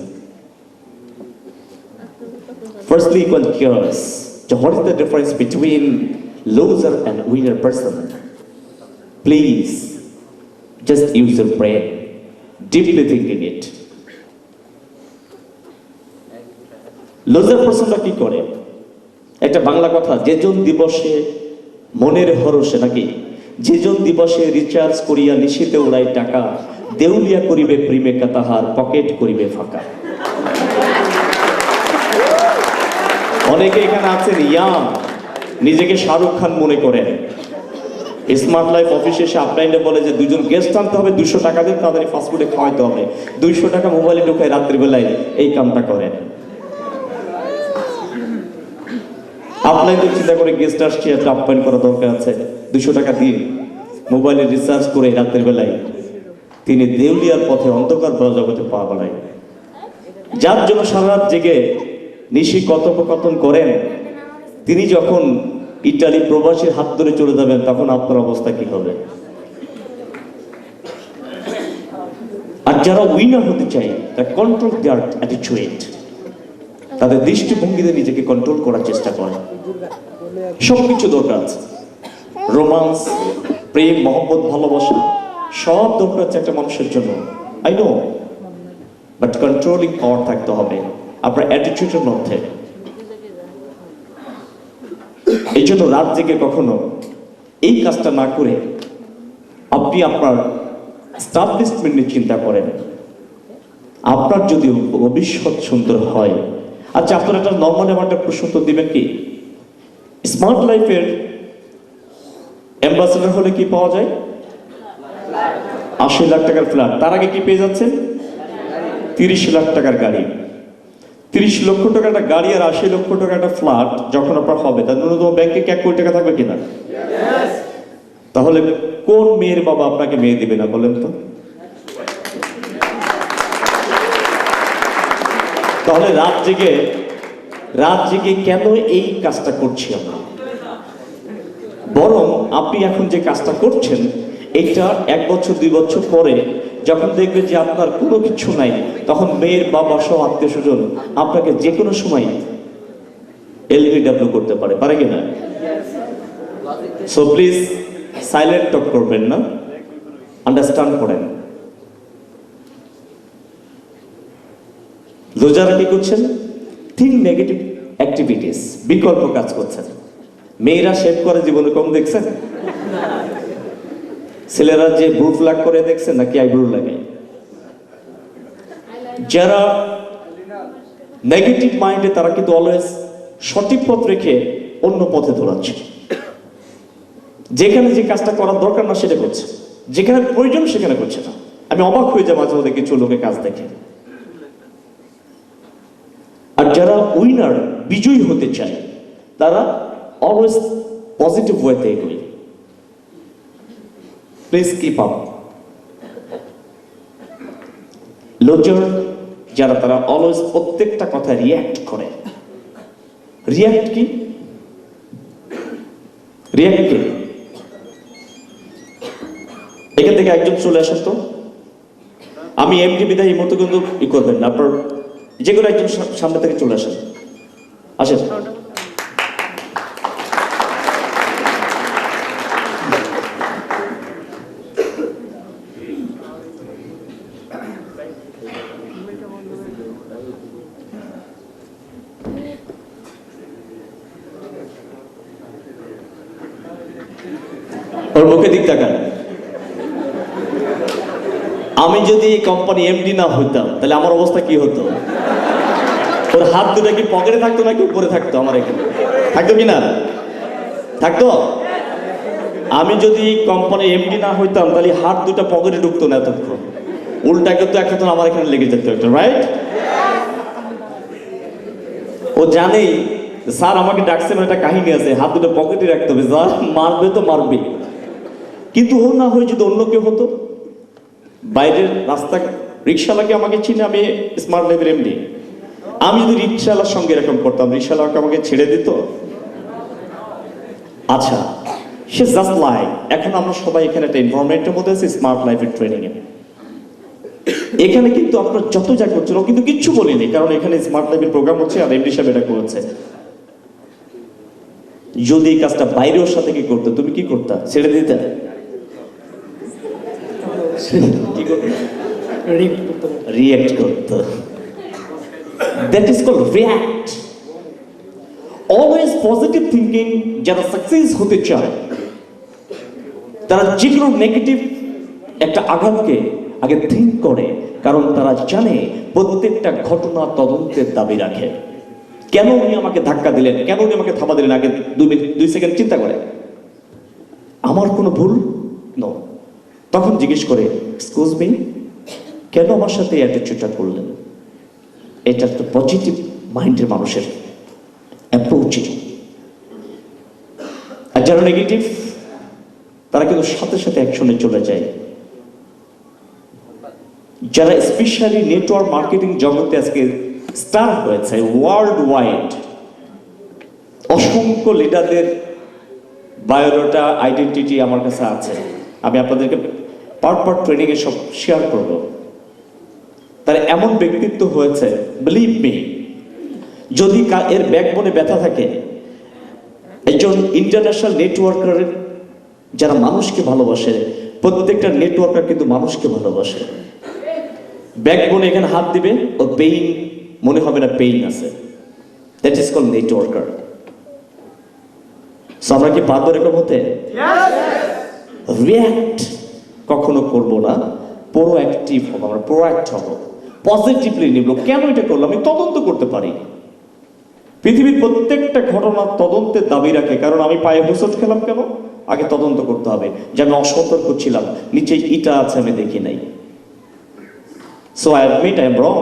Firstly, equal curious. So what is the difference between loser and winner person? Please, just use your brain, deeply think in it. Loser personটা কি করে? একটা বাংলা কথা, যেজন দিবসে মনের হরসে, নাকি যেজন দিবসে রিচার্জ করিয়া নিশিতে উড়াই টাকা, দেউলিয়া করিবে প্রেমিকা তাহার পকেট করিবে ফাঁকা। অনেকে এখানে আছেন ইয়াং, নিজেকে শাহরুখ খান মনে করেন। স্মার্ট লাইফ অফিসে এসে আপলাইনে বলে যে দুজন গেস্ট আনতে হবে, 200 টাকা দিয়ে তাদের ফাস্টফুডে খাওয়াইতে হবে, 200 টাকা মোবাইলে ঢুকায় রাত্রিবেলায় এই কামটা করেন। আপলাইনে চিন্তা করে গেস্ট আসছে, একটা আপ্যায়ন করা দরকার আছে, 200 টাকা দিয়ে মোবাইলে রিচার্জ করে রাত্রিবেলায় তিনি দেউলিয়ার পথে অন্ধকার জগতে পা বাড়ায়। যার জন্য সারা রাত জেগে নিশি কথোপকথন করেন, তিনি যখন ইটালি প্রবাসীর হাত ধরে চলে যাবেন, তখন আপনার অবস্থা কি হবে? আর যারা উইনার হতে চায়, তারা কন্ট্রোল দেয়ার অ্যাটিটিউড, তাদের দৃষ্টিভঙ্গিতে নিজেকে কন্ট্রোল করার চেষ্টা করে। সবকিছু দরকার আছে, রোমান্স, প্রেম, মহব্বত, ভালোবাসা, সব দরকার আছে একটা মানুষের জন্য, আই নো, বাট কন্ট্রোলিং পাওয়ার থাকতে হবে আপনার অ্যাটিটিউডের মধ্যে। এই জন্য রাত জেগে কখনো এই কাজটা না করে আপনি আপনার স্টাবলিশমেন্ট নিয়ে চিন্তা করেন। আপনার যদি ভবিষ্যৎ সুন্দর হয়, আচ্ছা আপনার একটা নর্মাল আমার একটা প্রশ্ন তো দিবেন কি, স্মার্ট লাইফের অ্যাম্বাসেডর হলে কি পাওয়া যায়? 80 লাখ টাকার ফ্ল্যাট। তার আগে কি পেয়ে যাচ্ছেন? 30 লাখ টাকার গাড়ি। 30 লক্ষ টাকা একটা গাড়ি আর 80 লক্ষ টাকা একটা ফ্ল্যাট যখন আপনার হবে, তার ন্যূনতম ব্যাংকে 1 কোটি টাকা থাকবে কিনা? তাহলে কোন মেয়ের বাবা আপনাকে মেয়ে দিবে না বলেন তো? তাহলে রাত জেগে কেন এই কাজটা করছি আমরা? বরং আপনি এখন যে কাজটা করছেন, এটা 1 বছর 2 বছর পরে যখন দেখবেন যে আপনার কোনো কিছু নাই, তখন মেয়ের বাবা সহ আত্মীয় স্বজন আপনাকে যে কোনো সময় এলবিডব্লিউ করতে পারে কিনা? সো প্লিজ সাইলেন্ট টক করবেন না, আন্ডারস্ট্যান্ড করেন। লুজাররা কি করছেন? থিঙ্ক নেগেটিভ অ্যাক্টিভিটিস, বিকল্প কাজ করছেন। মেয়েরা শেভ করে জীবনে কম দেখছেন? ছেলেরা যে ব্রু ফ্ল্যাগ করে দেখছেন নাকি আইব্রু লাগে? যারা নেগেটিভ মাইন্ডে, তারা কিন্তু অলওয়েজ সঠিক পথ রেখে অন্য পথে দৌড়াচ্ছে। যেখানে যে কাজটা করার দরকার না সেটা করছে, যেখানে প্রয়োজন সেখানে করছে না। আমি অবাক হয়ে যাই মাঝে মধ্যে কিছু লোকের কাজ দেখে। আর যারা উইনার, বিজয়ী হতে চায়, তারা অলওয়েজ পজিটিভ ওয়েতে এগোয়। Please keep up. লুজার যারা, তারা অলওয়েজ প্রত্যেকটা কথা রিয়্যাক্ট করে। রিয়্যাক্ট কি? রিয়্যাক্ট কি? এখান থেকে একজন চলে আসেন তো। আমি এমডি বিদায় এই মতো কিন্তু ই করবেন না, আপনার যে কোনো একজন সামনে থেকে চলে আসেন। আসেন। ওর মুখে দিক তাকান। আমি যদি এই কোম্পানি এমডি না হইতাম তাহলে আমার অবস্থা কি হতো? ওর হাত দুটো কি পকেটে থাকতো নাকি উপরে থাকতো? আমার এখানে থাকতো কি না থাকতো? আমি যদি কোম্পানি এমডি না হইতাম তাহলে হাত দুটো পকেটে ঢুকতো না এতক্ষণ, উল্টা কিন্তু এখন আমার এখানে লেগে যেত একটা, রাইট? ও জানেই স্যার আমাকে ডাকছে, একটা কাহিনী আছে, হাত দুটো পকেটে রাখতে হবে, যা মারবে তো মারবে। কিন্তু ও না হয়ে যদি অন্য কেউ হতো, বাইরের রাস্তা রিক্সাওয়ালাকে আমাকে চিনে, আমি স্মার্ট লাইফের এমডি, আমি যদি রিক্সাওয়ালার সঙ্গে এরকম করতাম, রিক্সাওয়ালাকে আমাকে ছেড়ে দিত? আচ্ছা, সে জাস্ট লাইক এখন আমরা সবাই এখানে একটা এনভায়রনমেন্টের মধ্যে আছি, স্মার্ট লাইফের ট্রেনিং এ। এখানে কিন্তু আপনার যত যা করছেন ও কিন্তু কিচ্ছু বলিনি, কারণ এখানে স্মার্ট লাইফের প্রোগ্রাম হচ্ছে আর এমডি সাহেব এটা করেছে। যদি এই কাজটা বাইরে ওর সাথে কি করতে, তুমি কি করতে? ছেড়ে দিতে? কি করতে? রিঅ্যাক্ট করতে। That is called react. Always positive thinking যারা সাকসেস হতে চায় তারা যে কোনো নেগেটিভ একটা আঘাতকে আগে থিঙ্ক করে, কারণ তারা জানে প্রত্যেকটা ঘটনা তদন্তের দাবি রাখে। কেন উনি আমাকে ধাক্কা দিলেন, কেন উনি আমাকে থামা দিলেন, আগে 2 সেকেন্ড চিন্তা করে আমার কোনো ভুল নো, তখন জিজ্ঞেস করে এক্সকিউজ মি, কেন আমার সাথে অ্যাটিটিউডটা করলেন? এটা একটা পজিটিভ মাইন্ডের মানুষের অ্যাপ্রোচ। আর যারা নেগেটিভ তারা কিন্তু সাথে সাথে অ্যাকশনে চলে যায়। যারা স্পেশালি নেটওয়ার্ক মার্কেটিং জগতে আজকে স্টার হয়েছে ওয়ার্ল্ড ওয়াইড, অসংখ্য লিডারদের বায়োডাটা আইডেন্টিটি আমার কাছে আছে, আমি আপনাদেরকে পার্ট ট্রেনিং এ সব শেয়ার করব। তার এমন ব্যক্তিত্ব হয়েছে, বিলিভ মি, যদি এর ব্যাকবোনে ব্যথা থাকে, একজন ইন্টারন্যাশনাল নেটওয়ার্কারের যারা মানুষকে ভালোবাসে, প্রত্যেকটা নেটওয়ার্কার কিন্তু মানুষকে ভালোবাসে। ব্যাকবোনে এখানে হাত দিবে, ও পেইন মনে হবে না পেইন আছে, that is called networker. So আমরা কি পারবো এরকম হতে? রিঅ্যাক্ট কখনো করবো না, প্রোঅ্যাক্টিভ হবো, আমরা প্রোঅ্যাক্ট হবো, পজিটিভলি নিব। কেন এটা করলাম? আমি তদন্ত করতে পারি। পৃথিবীর প্রত্যেকটা ঘটনা তদন্তের দাবি রাখে, কারণ আমি পায়ে হোঁচট খেলাম কেন? আগে তদন্ত করতে হবে যে আমি অসতর্ক ছিলাম, নিচে ইটা আছে আমি দেখি নাই। So I admit I am wrong,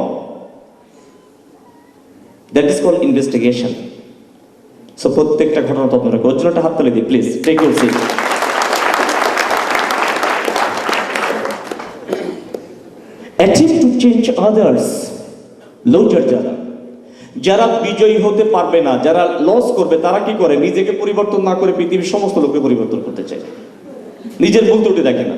that is called investigation. So প্রত্যেকটা ঘটনা তদন্ত রাখে। ওর জন্য একটা হাত তালি দিই please, take your seat. Achieve to change others, loser যারা বিজয়ী হতে পারবে না, যারা লস করবে, তারা কি করে? নিজেকে পরিবর্তন না করে পৃথিবীর সমস্ত লোককে পরিবর্তন করতে চায়, নিজের ভুল ত্রুটি দেখে না।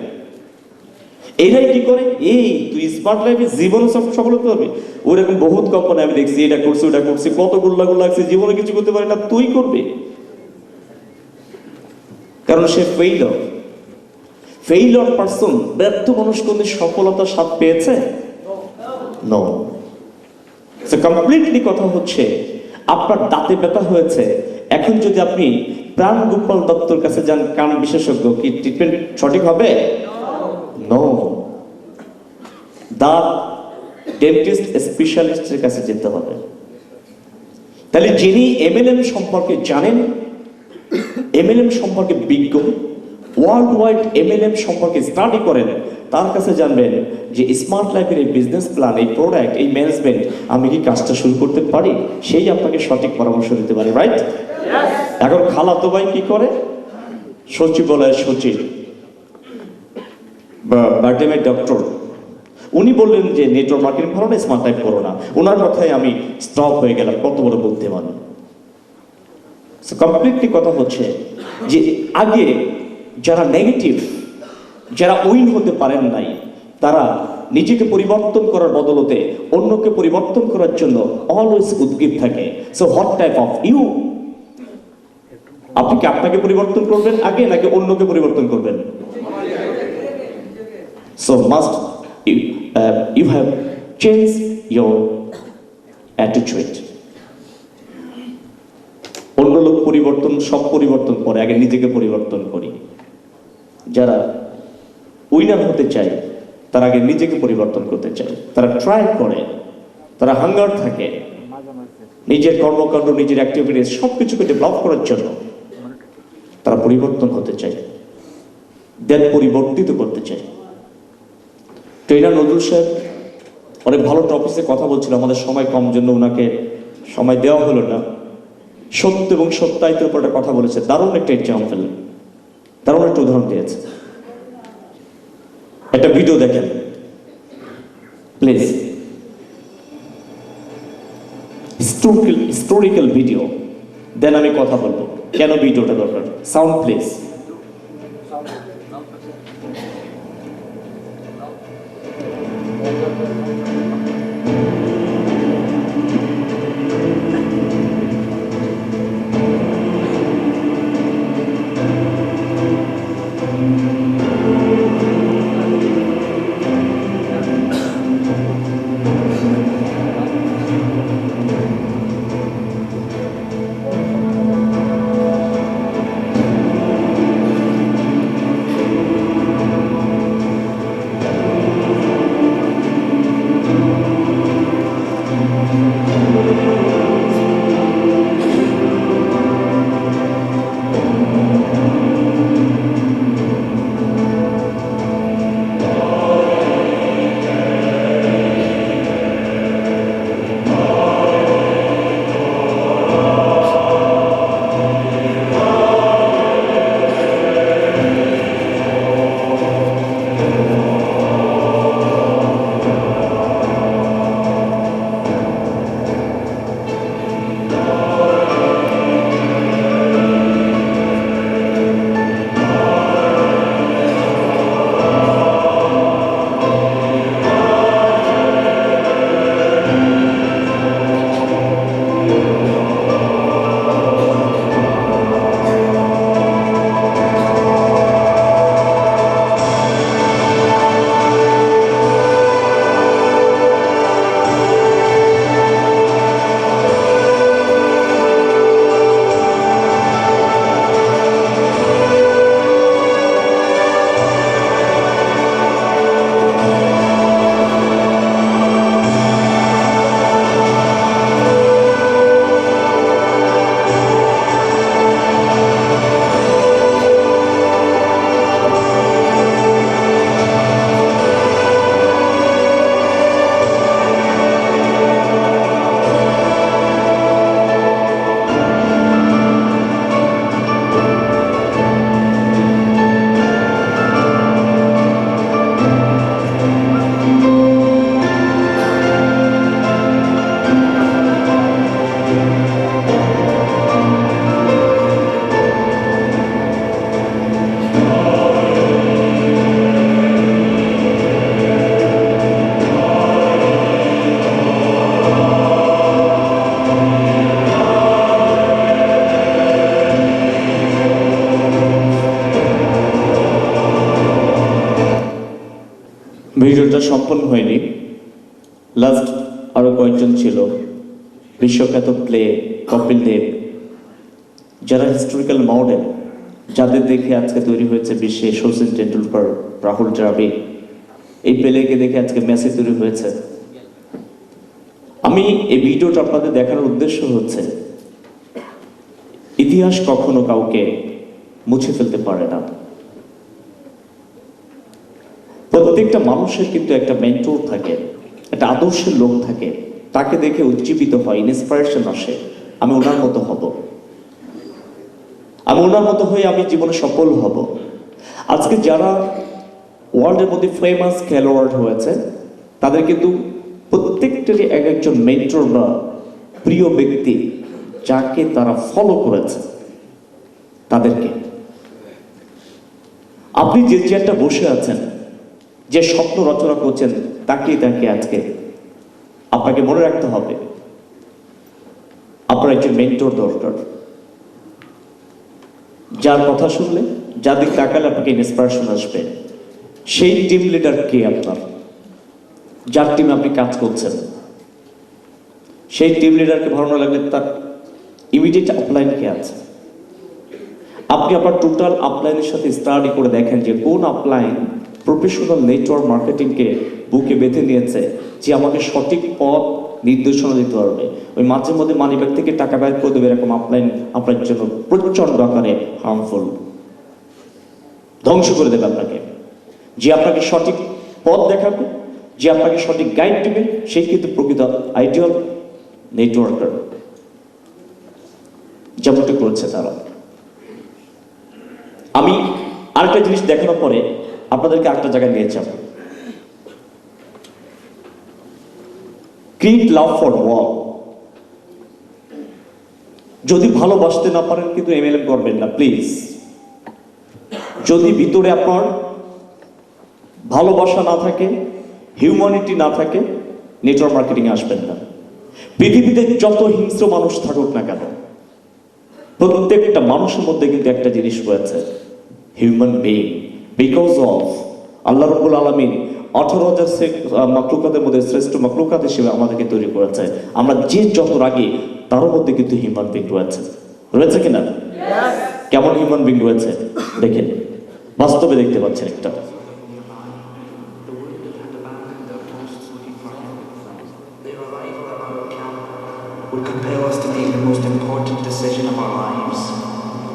এরাই কি করে? এই তুই স্মার্ট লাইফে জীবনে সফল হতে পারবি। ওইরকম বহুত কোম্পানি আমি দেখছি, এটা করছি ওটা করছি, কত গুল্লা লাগছে, জীবনে কিছু করতে পারে না। তুই করবি, কারণ সে ফেইলর পারসন। ব্যর্থ মানুষ কোনদিন সফলতার স্বাদ পেয়েছে? নো। কমপ্লিটলি কথা হচ্ছে, আপনার দাঁতে ব্যথা হয়েছে, এখন যদি আপনি প্রাণ গোপাল দত্তর কাছে যান, কান বিশেষজ্ঞ, কি ট্রিটমেন্ট সঠিক হবে? নো। দাঁত ডেন্টিস্ট স্পেশালিস্টের কাছে যেতে হবে। তাহলে যিনি এমএলএম সম্পর্কে জানেন, এমএলএম সম্পর্কে বিজ্ঞ, ওয়ার্ল্ড ওয়াইড এমএলএম সম্পর্কে স্টাডি করেন, তার কাছে জানবেন যে স্মার্ট লাইফের এই বিজনেস প্ল্যান, এই প্রোডাক্ট, এই ম্যানেজমেন্ট, আমি কি কাজটা শুরু করতে পারি? সেই আপনাকে সঠিক পরামর্শ দিতে পারে, রাইট? এখন খালাতো ভাই কি করে? সচিবালয়ের সচিব বা বার্ডেমের ডক্টর, উনি বললেন যে নেটওয়ার্ক মার্কেটিং ভালো না, স্মার্ট লাইফ করো না। ওনার কথায় আমি স্টপ হয়ে গেলাম। কত বড় বুদ্ধিমান! কমপ্লিটলি কথা হচ্ছে যে আগে যারা নেগেটিভ, যারা উইন হতে পারেন নাই, তারা নিজেকে পরিবর্তন করার বদলতে অন্যকে পরিবর্তন করার জন্য অলওয়েজ উদ্গ্রীব থাকে। So what type of you? আপনি কি আপনাকে পরিবর্তন করবেন আগে, নাকি অন্যকে পরিবর্তন করবেন? So must you have change your attitude. অন্য লোক পরিবর্তন, সব পরিবর্তন করে, আগে নিজেকে পরিবর্তন করি। যারা উইনার হতে চায় তারা আগে নিজেকে পরিবর্তন করতে চায়, তারা ট্রাই করে, তারা হাঙ্গার থাকে নিজের কর্মকাণ্ড, নিজের অ্যাক্টিভিটিস সবকিছুকে ডেভেলপ করার জন্য তারা পরিবর্তন হতে চায়, দেন পরিবর্তিত করতে চায়। ট্রেনার নজরুল সাহেব অনেক ভালো টপিক্সে কথা বলছিল, আমাদের সময় কম জন্য ওনাকে সময় দেওয়া হলো না। সত্য এবং সত্যায়িতের উপর একটা কথা বলেছে, দারুণ একটা এক্সাম্পল, দারুণ একটা উদাহরণ দিয়েছে। একটা ভিডিও দেখেন প্লিজ, হিস্টোরিক্যাল ভিডিও, দেন আমি কথা বলবো কেন ভিডিওটা দরকার। Sound please. ভিডিওটা সম্পন্ন হয়নি, লাস্ট আরো কয়েকজন ছিল, বিশ্বখ্যাত প্লে কপিল দেব, যারা হিস্টোরিক্যাল মডেল, যাদের দেখে আজকে তৈরি হয়েছে বিশ্বে সচিন টেন্ডুলকার, রাহুল দ্রাবিড়, এই পেলেকে দেখে আজকে মেসি তৈরি হয়েছে। আমি এই ভিডিওটা আপনাদের দেখানোর উদ্দেশ্য হচ্ছে ইতিহাস কখনো কাউকে মুছে ফেলতে পারে না। প্রত্যেকটা মানুষের কিন্তু একটা মেন্টর থাকে, একটা আদর্শের লোক থাকে, তাকে দেখে উজ্জীবিত হয়, ইন্সপিরেশন আসে, আমি ওনার মতো হব, আমি ওনার মতো হয়ে আমি জীবনে সফল হব। আজকে যারা ওয়ার্ল্ডের মধ্যে ফেমাস খেলোয়াড় হয়েছে তাদের কিন্তু প্রত্যেকটারই এক একজন মেন্টর বা প্রিয় ব্যক্তি যাকে তারা ফলো করেছে তাদেরকে। আপনি যে চেয়ারটা বসে আছেন, যে স্বপ্ন রচনা করছেন, তাকে আজকে আপনাকে মনে রাখতে হবে আপনার একজন মেন্টর দরকার, যার কথা শুনলে, যার দিক তাকালে আপনাকে ইন্সপিরেশন আসবে। সেই টিম লিডার কে আপনার, যার টিমে আপনি কাজ করছেন, সেই টিম লিডারকে ভালো না লাগলে তার ইমিডিয়েট আপলাইন কে আছে। আপনি আপনার টোটাল আপলাইনের সাথে স্টাডি করে দেখেন যে কোন আপলাইন প্রফেশনাল নেটওয়ার্ক মার্কেটিংকে বুকে বেঁধে নিয়েছে, যে আমাকে সঠিক পথ নির্দেশনা দিতে পারবে। ওই মাঝে মধ্যে মানিব্যাগ থেকে টাকা বের করে দেবে, এরকম আপলাইন আপনার জন্য প্রচন্ড আকারে হার্মফুল, ধ্বংস করে দেবে আপনাকে। যে আপনাকে সঠিক পথ দেখাবে, যে আপনাকে সঠিক গাইড দেবে, সেই কিন্তু প্রকৃত আইডিয়াল নেটওয়ার্কার, যেমনটা করেছে তারা। আমি আরেকটা জিনিস দেখানোর পরে আপনাদেরকে আরেকটা জায়গায় নিয়ে যাব। Create love for work. যদি ভালোবাসতে না পারেন কিন্তু এমএলএম করবেন না প্লিজ। যদি ভিতরে আপনার ভালোবাসা না থাকে, হিউম্যানিটি না থাকে, নেটওয়ার্ক মার্কেটিং আসবেন না। পৃথিবীতে যত হিংস্র মানুষ থাকুক না কেন, প্রত্যেকটা মানুষের মধ্যে কিন্তু একটা জিনিস রয়েছে, হিউম্যান বিইং। বিকজ অফ আল্লাহ রাব্বুল আলামিন 18,000 মাখলুকাতের মধ্যে শ্রেষ্ঠ মাখলুকাত হিসেবে আমাদেরকে তৈরি করেছে। আমরা যে যত রাগী তার মধ্যে কিন্তু হিউম্যান বিইং রয়েছে, রয়েছে কিনা? কেমন হিউম্যান বিইং রয়েছে দেখেন, বাস্তবে দেখতে পাচ্ছেন একটা। would compel us to make the most important decision of our lives,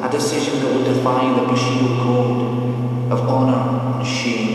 a decision that would defy the Bushido code of honor and shame.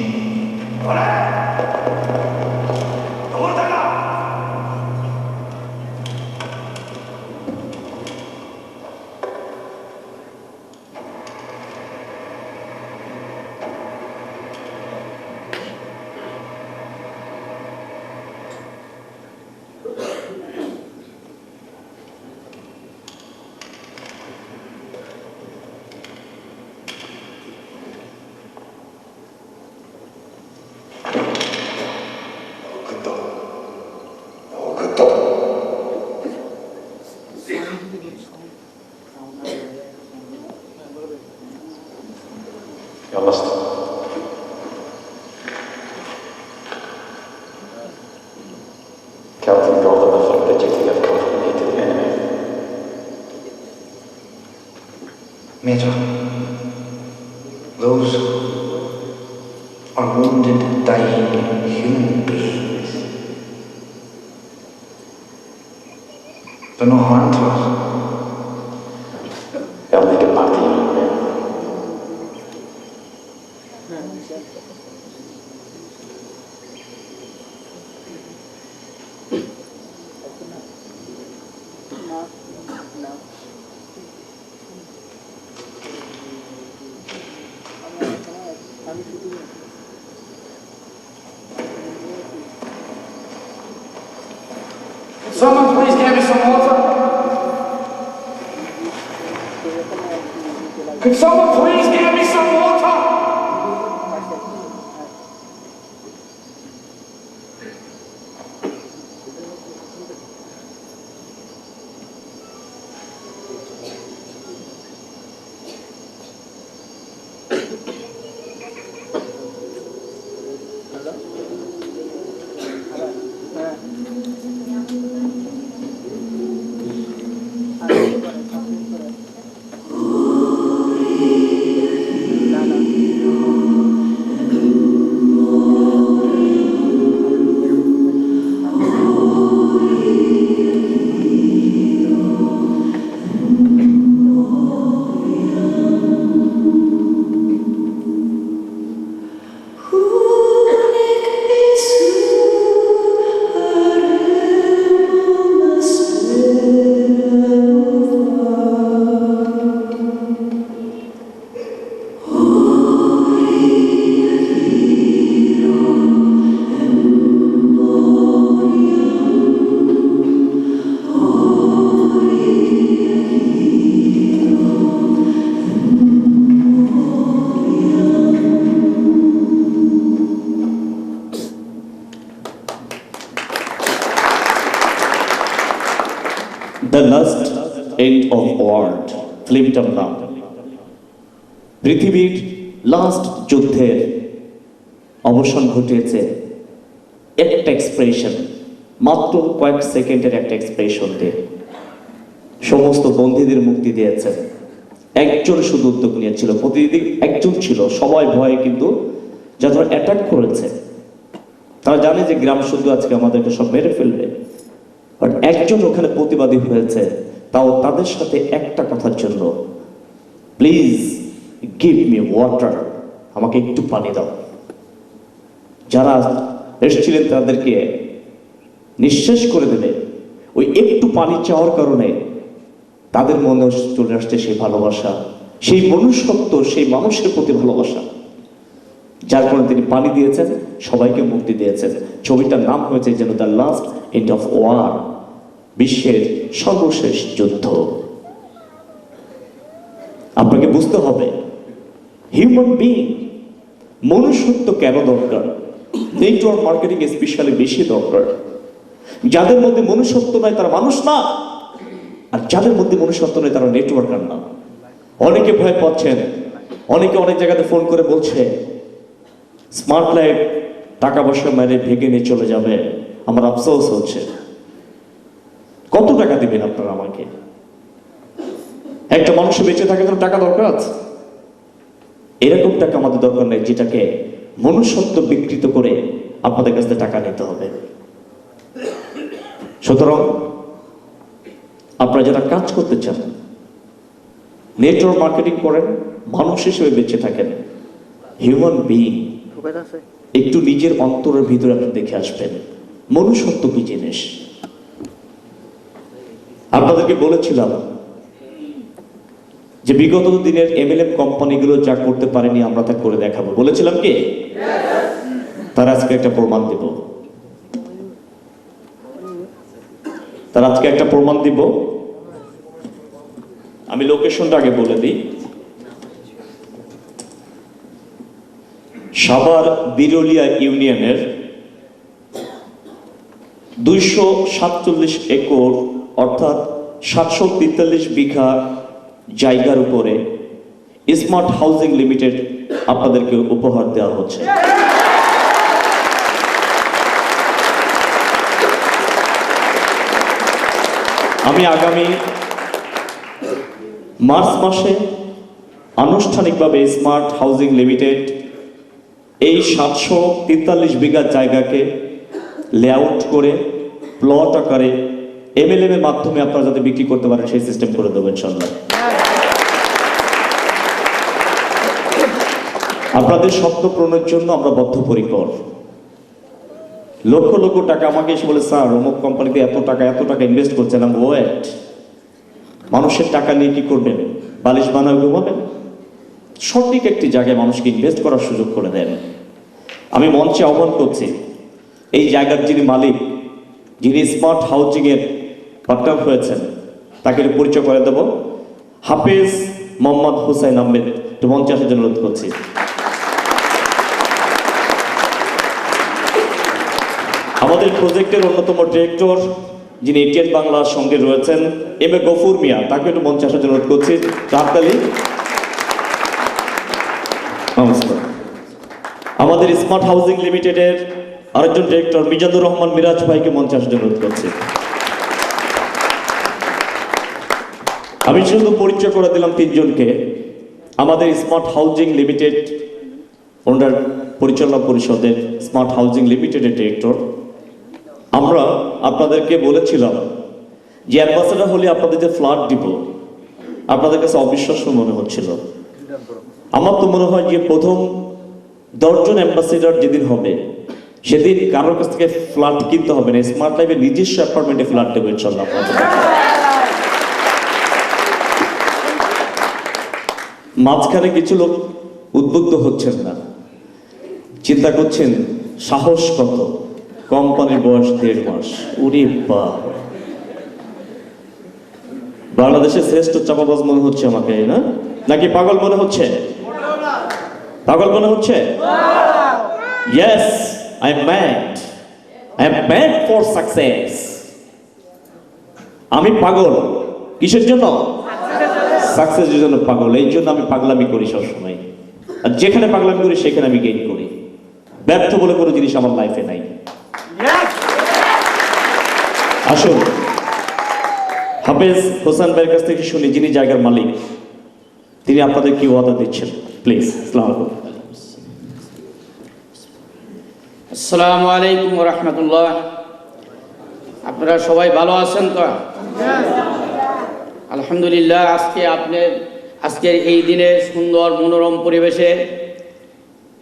Counting all the fact that you think I've contaminated the enemy. Major, those are wounded, dying human beings. They're no harm to us. They'll make it back to you, man. Someone please get me some water. Could someone please get me some water? The last end of world ফিল্মটার নাম। পৃথিবীর last যুদ্ধের অবসান ঘটিয়েছে একটা expression, মাত্র কয়েক সেকেন্ডের একটা এক্সপ্রেশন দিয়ে সমস্ত বন্দীদের মুক্তি দিয়েছেন। একজন শুধু উদ্যোগ নিয়েছিল, প্রতিদিন একজন ছিল, সবাই ভয়ে কিন্তু যারা অ্যাটাক করেছে তারা জানে যে গ্রাম শুদ্ধ আজকে আমাদেরকে সব মেরে ফেলবে, বাট একজন ওখানে প্রতিবাদী হয়েছে, তাও তাদের সাথে একটা কথার জন্য, প্লিজ গিভ মি ওয়াটার, আমাকে একটু পানি দাও। যারা এসেছিলেন তাদেরকে নিঃশেষ করে দেবে, ওই একটু পানি চাওয়ার কারণে তাদের মনে চলে আসছে সেই ভালোবাসা, সেই মনুষ্যত্ব, সেই মানুষের প্রতি ভালোবাসা, যার কারণে তিনি পানি দিয়েছেন, সবাইকে মুক্তি দিয়েছেন। ছবিটার নাম হয়েছে যেন the last end of war, বিশ্বের সর্বশেষ যুদ্ধ। আপনাকে বুঝতে হবে হিউম্যান বিং, মনুষ্যত্ব কেন দরকার, নেটওয়ার্ক মার্কেটিং স্পেশালি বেশি দরকার। যাদের মধ্যে মনুষ্যত্ব নাই তারা মানুষ না, আর যাদের মধ্যে মনুষ্যত্ব নেই তারা নেটওয়ার্কার না। অনেকে ভয় পাচ্ছেন, অনেকে অনেক জায়গাতে ফোন করে বলছে স্মার্ট লাইফ টাকা পয়সা মেরে ভেঙে নিয়ে চলে যাবে, আমার আফসোস হচ্ছে। কত টাকা দিবেন আপনারা আমাকে? একটা মানুষ বেঁচে থাকে তো টাকা দরকার আছে, এরকম টাকা আমাদের দরকার নেই যেটাকে মনুষ্যত্ব বিকৃত করে আপনাদের কাছ থেকে টাকা নিতে হবে। সুতরাং আপনারা যারা কাজ করতে চান, নেটওয়ার্ক মার্কেটিং করেন, মানুষ হিসেবে বেঁচে থাকেন, হিউম্যান বিং, একটু নিজের অন্তরের ভিতরে আপনি দেখে আসবেন মনুষ্যত্ব কি জিনিস। আপনাদেরকে বলেছিলাম যে বিগত দিনের এমএলএম কোম্পানিগুলো যা করতে পারেনি আমরা তা করে দেখাবো, বলেছিলাম কি? তারা আজকে একটা প্রমাণ দিব, তারা আজকে একটা প্রমাণ দিব। আমি লোকেশনটা আগে বলে দিই। সাভার বিরুলিয়া ইউনিয়নের 247 একর অর্থাৎ 743 বিঘা জায়গার উপরে স্মার্ট হাউজিং লিমিটেড আপনাদেরকে উপহার দেওয়া হচ্ছে। আমি আগামী মার্চ মাসে আনুষ্ঠানিকভাবে স্মার্ট হাউজিং লিমিটেড এই 743 বিঘা জায়গাকে লেআউট করে প্লট আকারে এমএলএম এর মাধ্যমে আপনারা যাতে বিক্রি করতে পারেন সেই সিস্টেম করে দেবো ইনশাআল্লাহ। আপনাদের স্বপ্ন পূরণের জন্য আমরা বদ্ধপরিকর। লক্ষ লক্ষ টাকা আমাকে এসে বলে, স্যার অমুক কোম্পানিতে এত টাকা ইনভেস্ট করছেন। ওয়েট, মানুষের টাকা নিয়ে কি করবেন? বালিশ বানাবে, ঘুমাবেন? সঠিক একটি জায়গায় মানুষকে ইনভেস্ট করার সুযোগ করে দেন। আমি মঞ্চে আহ্বান করছি, এই জায়গার যিনি মালিক, যিনি স্মার্ট হাউজিং এর পার্টনার হয়েছেন, তাকে পরিচয় করে দেব। হাফেজ মোহাম্মদ হুসাইন আহমেদ, একটু মঞ্চে আসার জন্য অনুরোধ করছি। আমাদের প্রজেক্টের অন্যতম ডিরেক্টর যিনি এটিএন বাংলার সঙ্গে রয়েছেন, এম এ গফুর মিয়া, তাকে একটু মঞ্চে আসার জন্য অনুরোধ করছি। হাততালি। নমস্কার। আমাদের স্মার্ট হাউজিং লিমিটেডের আরেকজন ডিরেক্টর মিজানুর রহমান মিরাজ ভাইকে মঞ্চে আসার জন্য অনুরোধ করছি। আমি শুধু পরিচয় করে দিলাম তিনজনকে। আমাদের স্মার্ট হাউজিং লিমিটেড ওনার পরিচালনা পরিষদের স্মার্ট হাউজিং লিমিটেডের ডিরেক্টর। আমরা আপনাদেরকে বলেছিলাম যে অ্যাম্বাসেডর হলে আপনাদের যে ফ্ল্যাট দিব, আপনাদের কাছে অবিশ্বাস্য মনে হচ্ছিল। আমার তো মনে হয় যে প্রথম 10 জন অ্যাম্বাসেডর যেদিন হবে সেদিন কারোর কাছ থেকে ফ্ল্যাট কিনতে হবে না, স্মার্ট লাইফের নিজস্ব অ্যাপার্টমেন্টে ফ্ল্যাট দেবো ইনশাআল্লাহ। মাঝখানে কিছু লোক উদ্বুদ্ধ হচ্ছেন না, চিন্তা করছেন সাহস কত, কোম্পানির বয়স 1.5 মাস। উরে বাবা, বাংলাদেশের শ্রেষ্ঠ চাপাবাজ মনে হচ্ছে আমাকে, না নাকি পাগল মনে হচ্ছে? পাগল মনে হচ্ছে? Yes, I am mad. I am mad for success. আমি পাগল কিসের জন্য? সাকসেসের জন্য পাগল। এই জন্য আমি পাগলামি করি সবসময়, আর যেখানে পাগলামি করি সেখানে আমি গেইন করি। ব্যর্থ বলে কোনো জিনিস আমার লাইফে নাই। আসুন হাফেজ হোসেন ভাইয়ের কাছ থেকে শুনি, যিনি জায়গার মালিক। তিনি আপনাদের কি ওয়াদা দিচ্ছেন প্লিজ। আসসালামু আলাইকুম। আসসালামু আলাইকুম রহমতুল্লাহ। আপনারা সবাই ভালো আছেন তো? আলহামদুলিল্লাহ। আজকের এই দিনে সুন্দর মনোরম পরিবেশে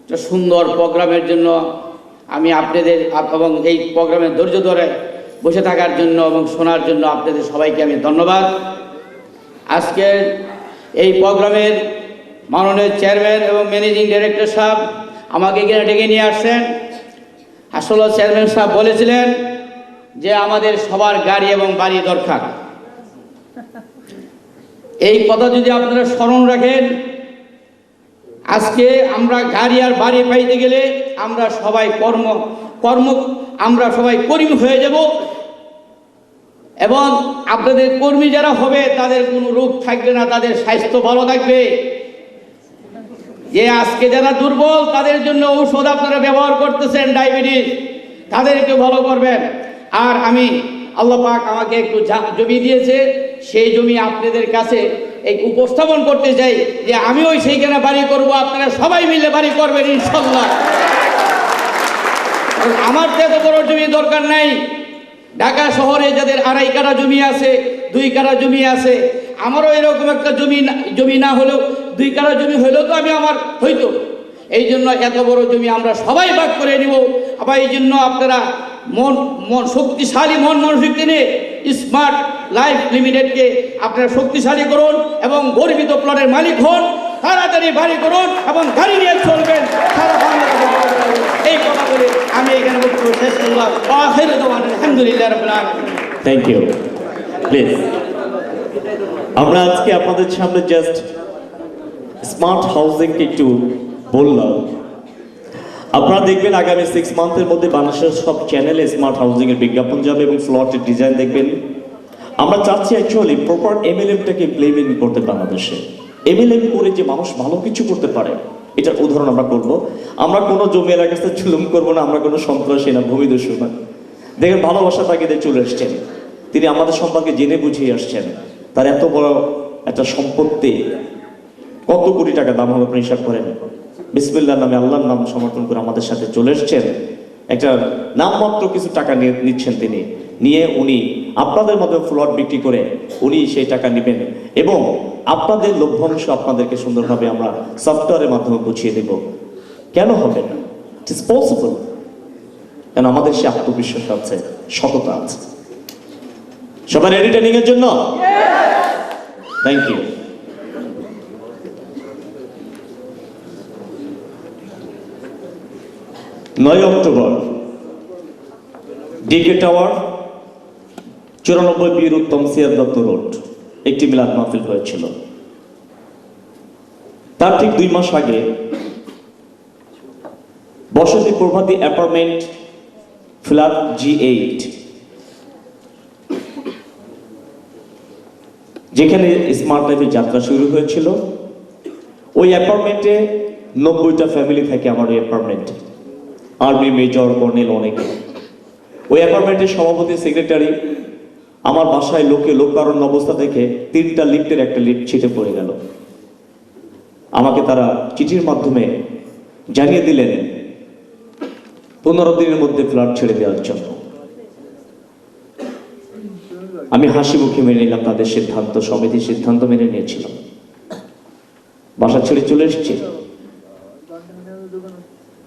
একটা সুন্দর প্রোগ্রামের জন্য আমি আপনাদের এবং এই প্রোগ্রামের ধৈর্য ধরে বসে থাকার জন্য এবং শোনার জন্য আপনাদের সবাইকে আমি ধন্যবাদ। আজকের এই প্রোগ্রামের মাননীয় চেয়ারম্যান এবং ম্যানেজিং ডিরেক্টর সাহেব আমাকে এখানে ডেকে নিয়ে আসছেন। আসলে চেয়ারম্যান সাহেব বলেছিলেন যে আমাদের সবার গাড়ি এবং বাড়ি দরকার। এই কথা যদি আপনারা স্মরণ রাখেন, আজকে আমরা গাড়ি আর বাড়ি পাইতে গেলে আমরা সবাই আমরা সবাই কর্মী হয়ে যাব এবং আপনাদের কর্মী যারা হবে তাদের কোনো রোগ থাকবে না, তাদের স্বাস্থ্য ভালো থাকবে। যে আজকে যারা দুর্বল তাদের জন্য ঔষধ আপনারা ব্যবহার করতেছেন, ডায়াবেটিস, তাদেরকে ভালো করবেন। আর আমি আল্লাহ পাক আমাকে একটু জমি দিয়েছে, সেই জমি আপনাদের কাছে এই উপস্থাপন করতে চাই যে আমি ওই সেইখানে বাড়ি করব, আপনারা সবাই মিলে বাড়ি করবেন ইনশাল্লাহ। আমার তো এত বড় জমি দরকার নাই। ঢাকা শহরে যাদের 2.5 কাঠা জমি আছে, 2 কাঠা জমি আছে, আমারও এরকম একটা জমি না হলেও 2 কাঠা জমি হলেও তো আমার হইতো। এই জন্য এত বড় জমি আমরা সবাই ভাগ করে নিব। আবার এই জন্য আপনারা শক্তিশালী মন মানসিকতা নিয়ে স্মার্ট লাইফ লিমিটেডকে আপনারা শক্তিশালী করুন এবং গর্বিত প্লটের মালিক হন। তাড়াতাড়ি বাড়ি করুন এবং গাড়ি নিয়ে চলবেন সারা বাংলাদেশে। এই কথা বলে আমি এখানে বক্তব্য শেষ করলাম। আলহামদুলিল্লাহ রাব্বিল আলামিন। Thank you. প্লিজ, আমরা আজকে আপনাদের সামনে জাস্ট স্মার্ট হাউজিং একটু বললাম। আপনারা দেখবেন আগামী 6 মান্থের মধ্যে বাংলাদেশের সব চ্যানেলে স্মার্ট হাউজিং এর বিজ্ঞাপন যাবে এবং ফ্লটের ডিজাইন দেখবেন। আমরা চাচ্ছি অ্যাকচুয়ালি প্রপার এমএলএমটাকে ইমপ্লিমেন্ট করতে বাংলাদেশে। এমএলএম করে যে মানুষ ভালো কিছু করতে পারে এটার উদাহরণ আমরা করব। আমরা কোনো জমি এলাকার সাথে চুলুম করবো না, আমরা কোনো সন্ত্রাসী না, ভূমিদস্যু না। দেখেন ভালোবাসা তাকে দিয়ে চলে এসছেন, তিনি আমাদের সম্পর্কে জেনে বুঝিয়ে আসছেন। তার এত বড় একটা সম্পত্তি, কত কোটি টাকা দাম হবে আপনি হিসাব করেন। বিসমিল্লাহর নামে, আল্লাহর নাম সমর্থন করে আমাদের সাথে চলে এসছেন। একটা নামমাত্র কিছু টাকা নিচ্ছেন তিনি, নিয়ে উনি আপনাদের মধ্যে ফ্লট বিক্রি করে উনি সেই টাকা নেবেন এবং আপনাদের লভ্যাংশ আপনাদেরকে সুন্দরভাবে আমরা সফটওয়্যারের মাধ্যমে বুঝিয়ে দেব। কেন হবে না? It is possible. কেন আমাদের সে আত্মবিশ্বাস আছে, সততা আছে। সবাই রেডি ট্রেনিং এর জন্য? Thank you. October DK tower 94 বীর উত্তম সিয়ার দত্ত রোড একটি মিলাদ মাহফিল হয়েছিল। তার ঠিক 2 মাস আগে বসতি প্রভাতী অ্যাপার্টমেন্ট ফ্ল্যাট G8 যেখানে স্মার্ট লাইফের যাত্রা শুরু হয়েছিল, ওই অ্যাপার্টমেন্টে 90টা ফ্যামিলি থাকে। আমার ওই অ্যাপার্টমেন্টে আর্মি মেজর কর্নেল অনেকে। ওই অ্যাপার্টমেন্টের সভাপতি সেক্রেটারি আমার বাসায় লোকারণ্য অবস্থা দেখে 3টা লিফটের একটা লিফট ছিটে পড়ে গেল। আমাকে তারা চিঠির মাধ্যমে জানিয়ে দিলেন 15 দিনের মধ্যে ফ্ল্যাট ছেড়ে দেওয়ার জন্য। আমি হাসি মুখে মেনে নিলাম তাদের সিদ্ধান্ত, সমিতির সিদ্ধান্ত মেনে নিয়েছিলাম। বাসা ছেড়ে চলে এসেছি।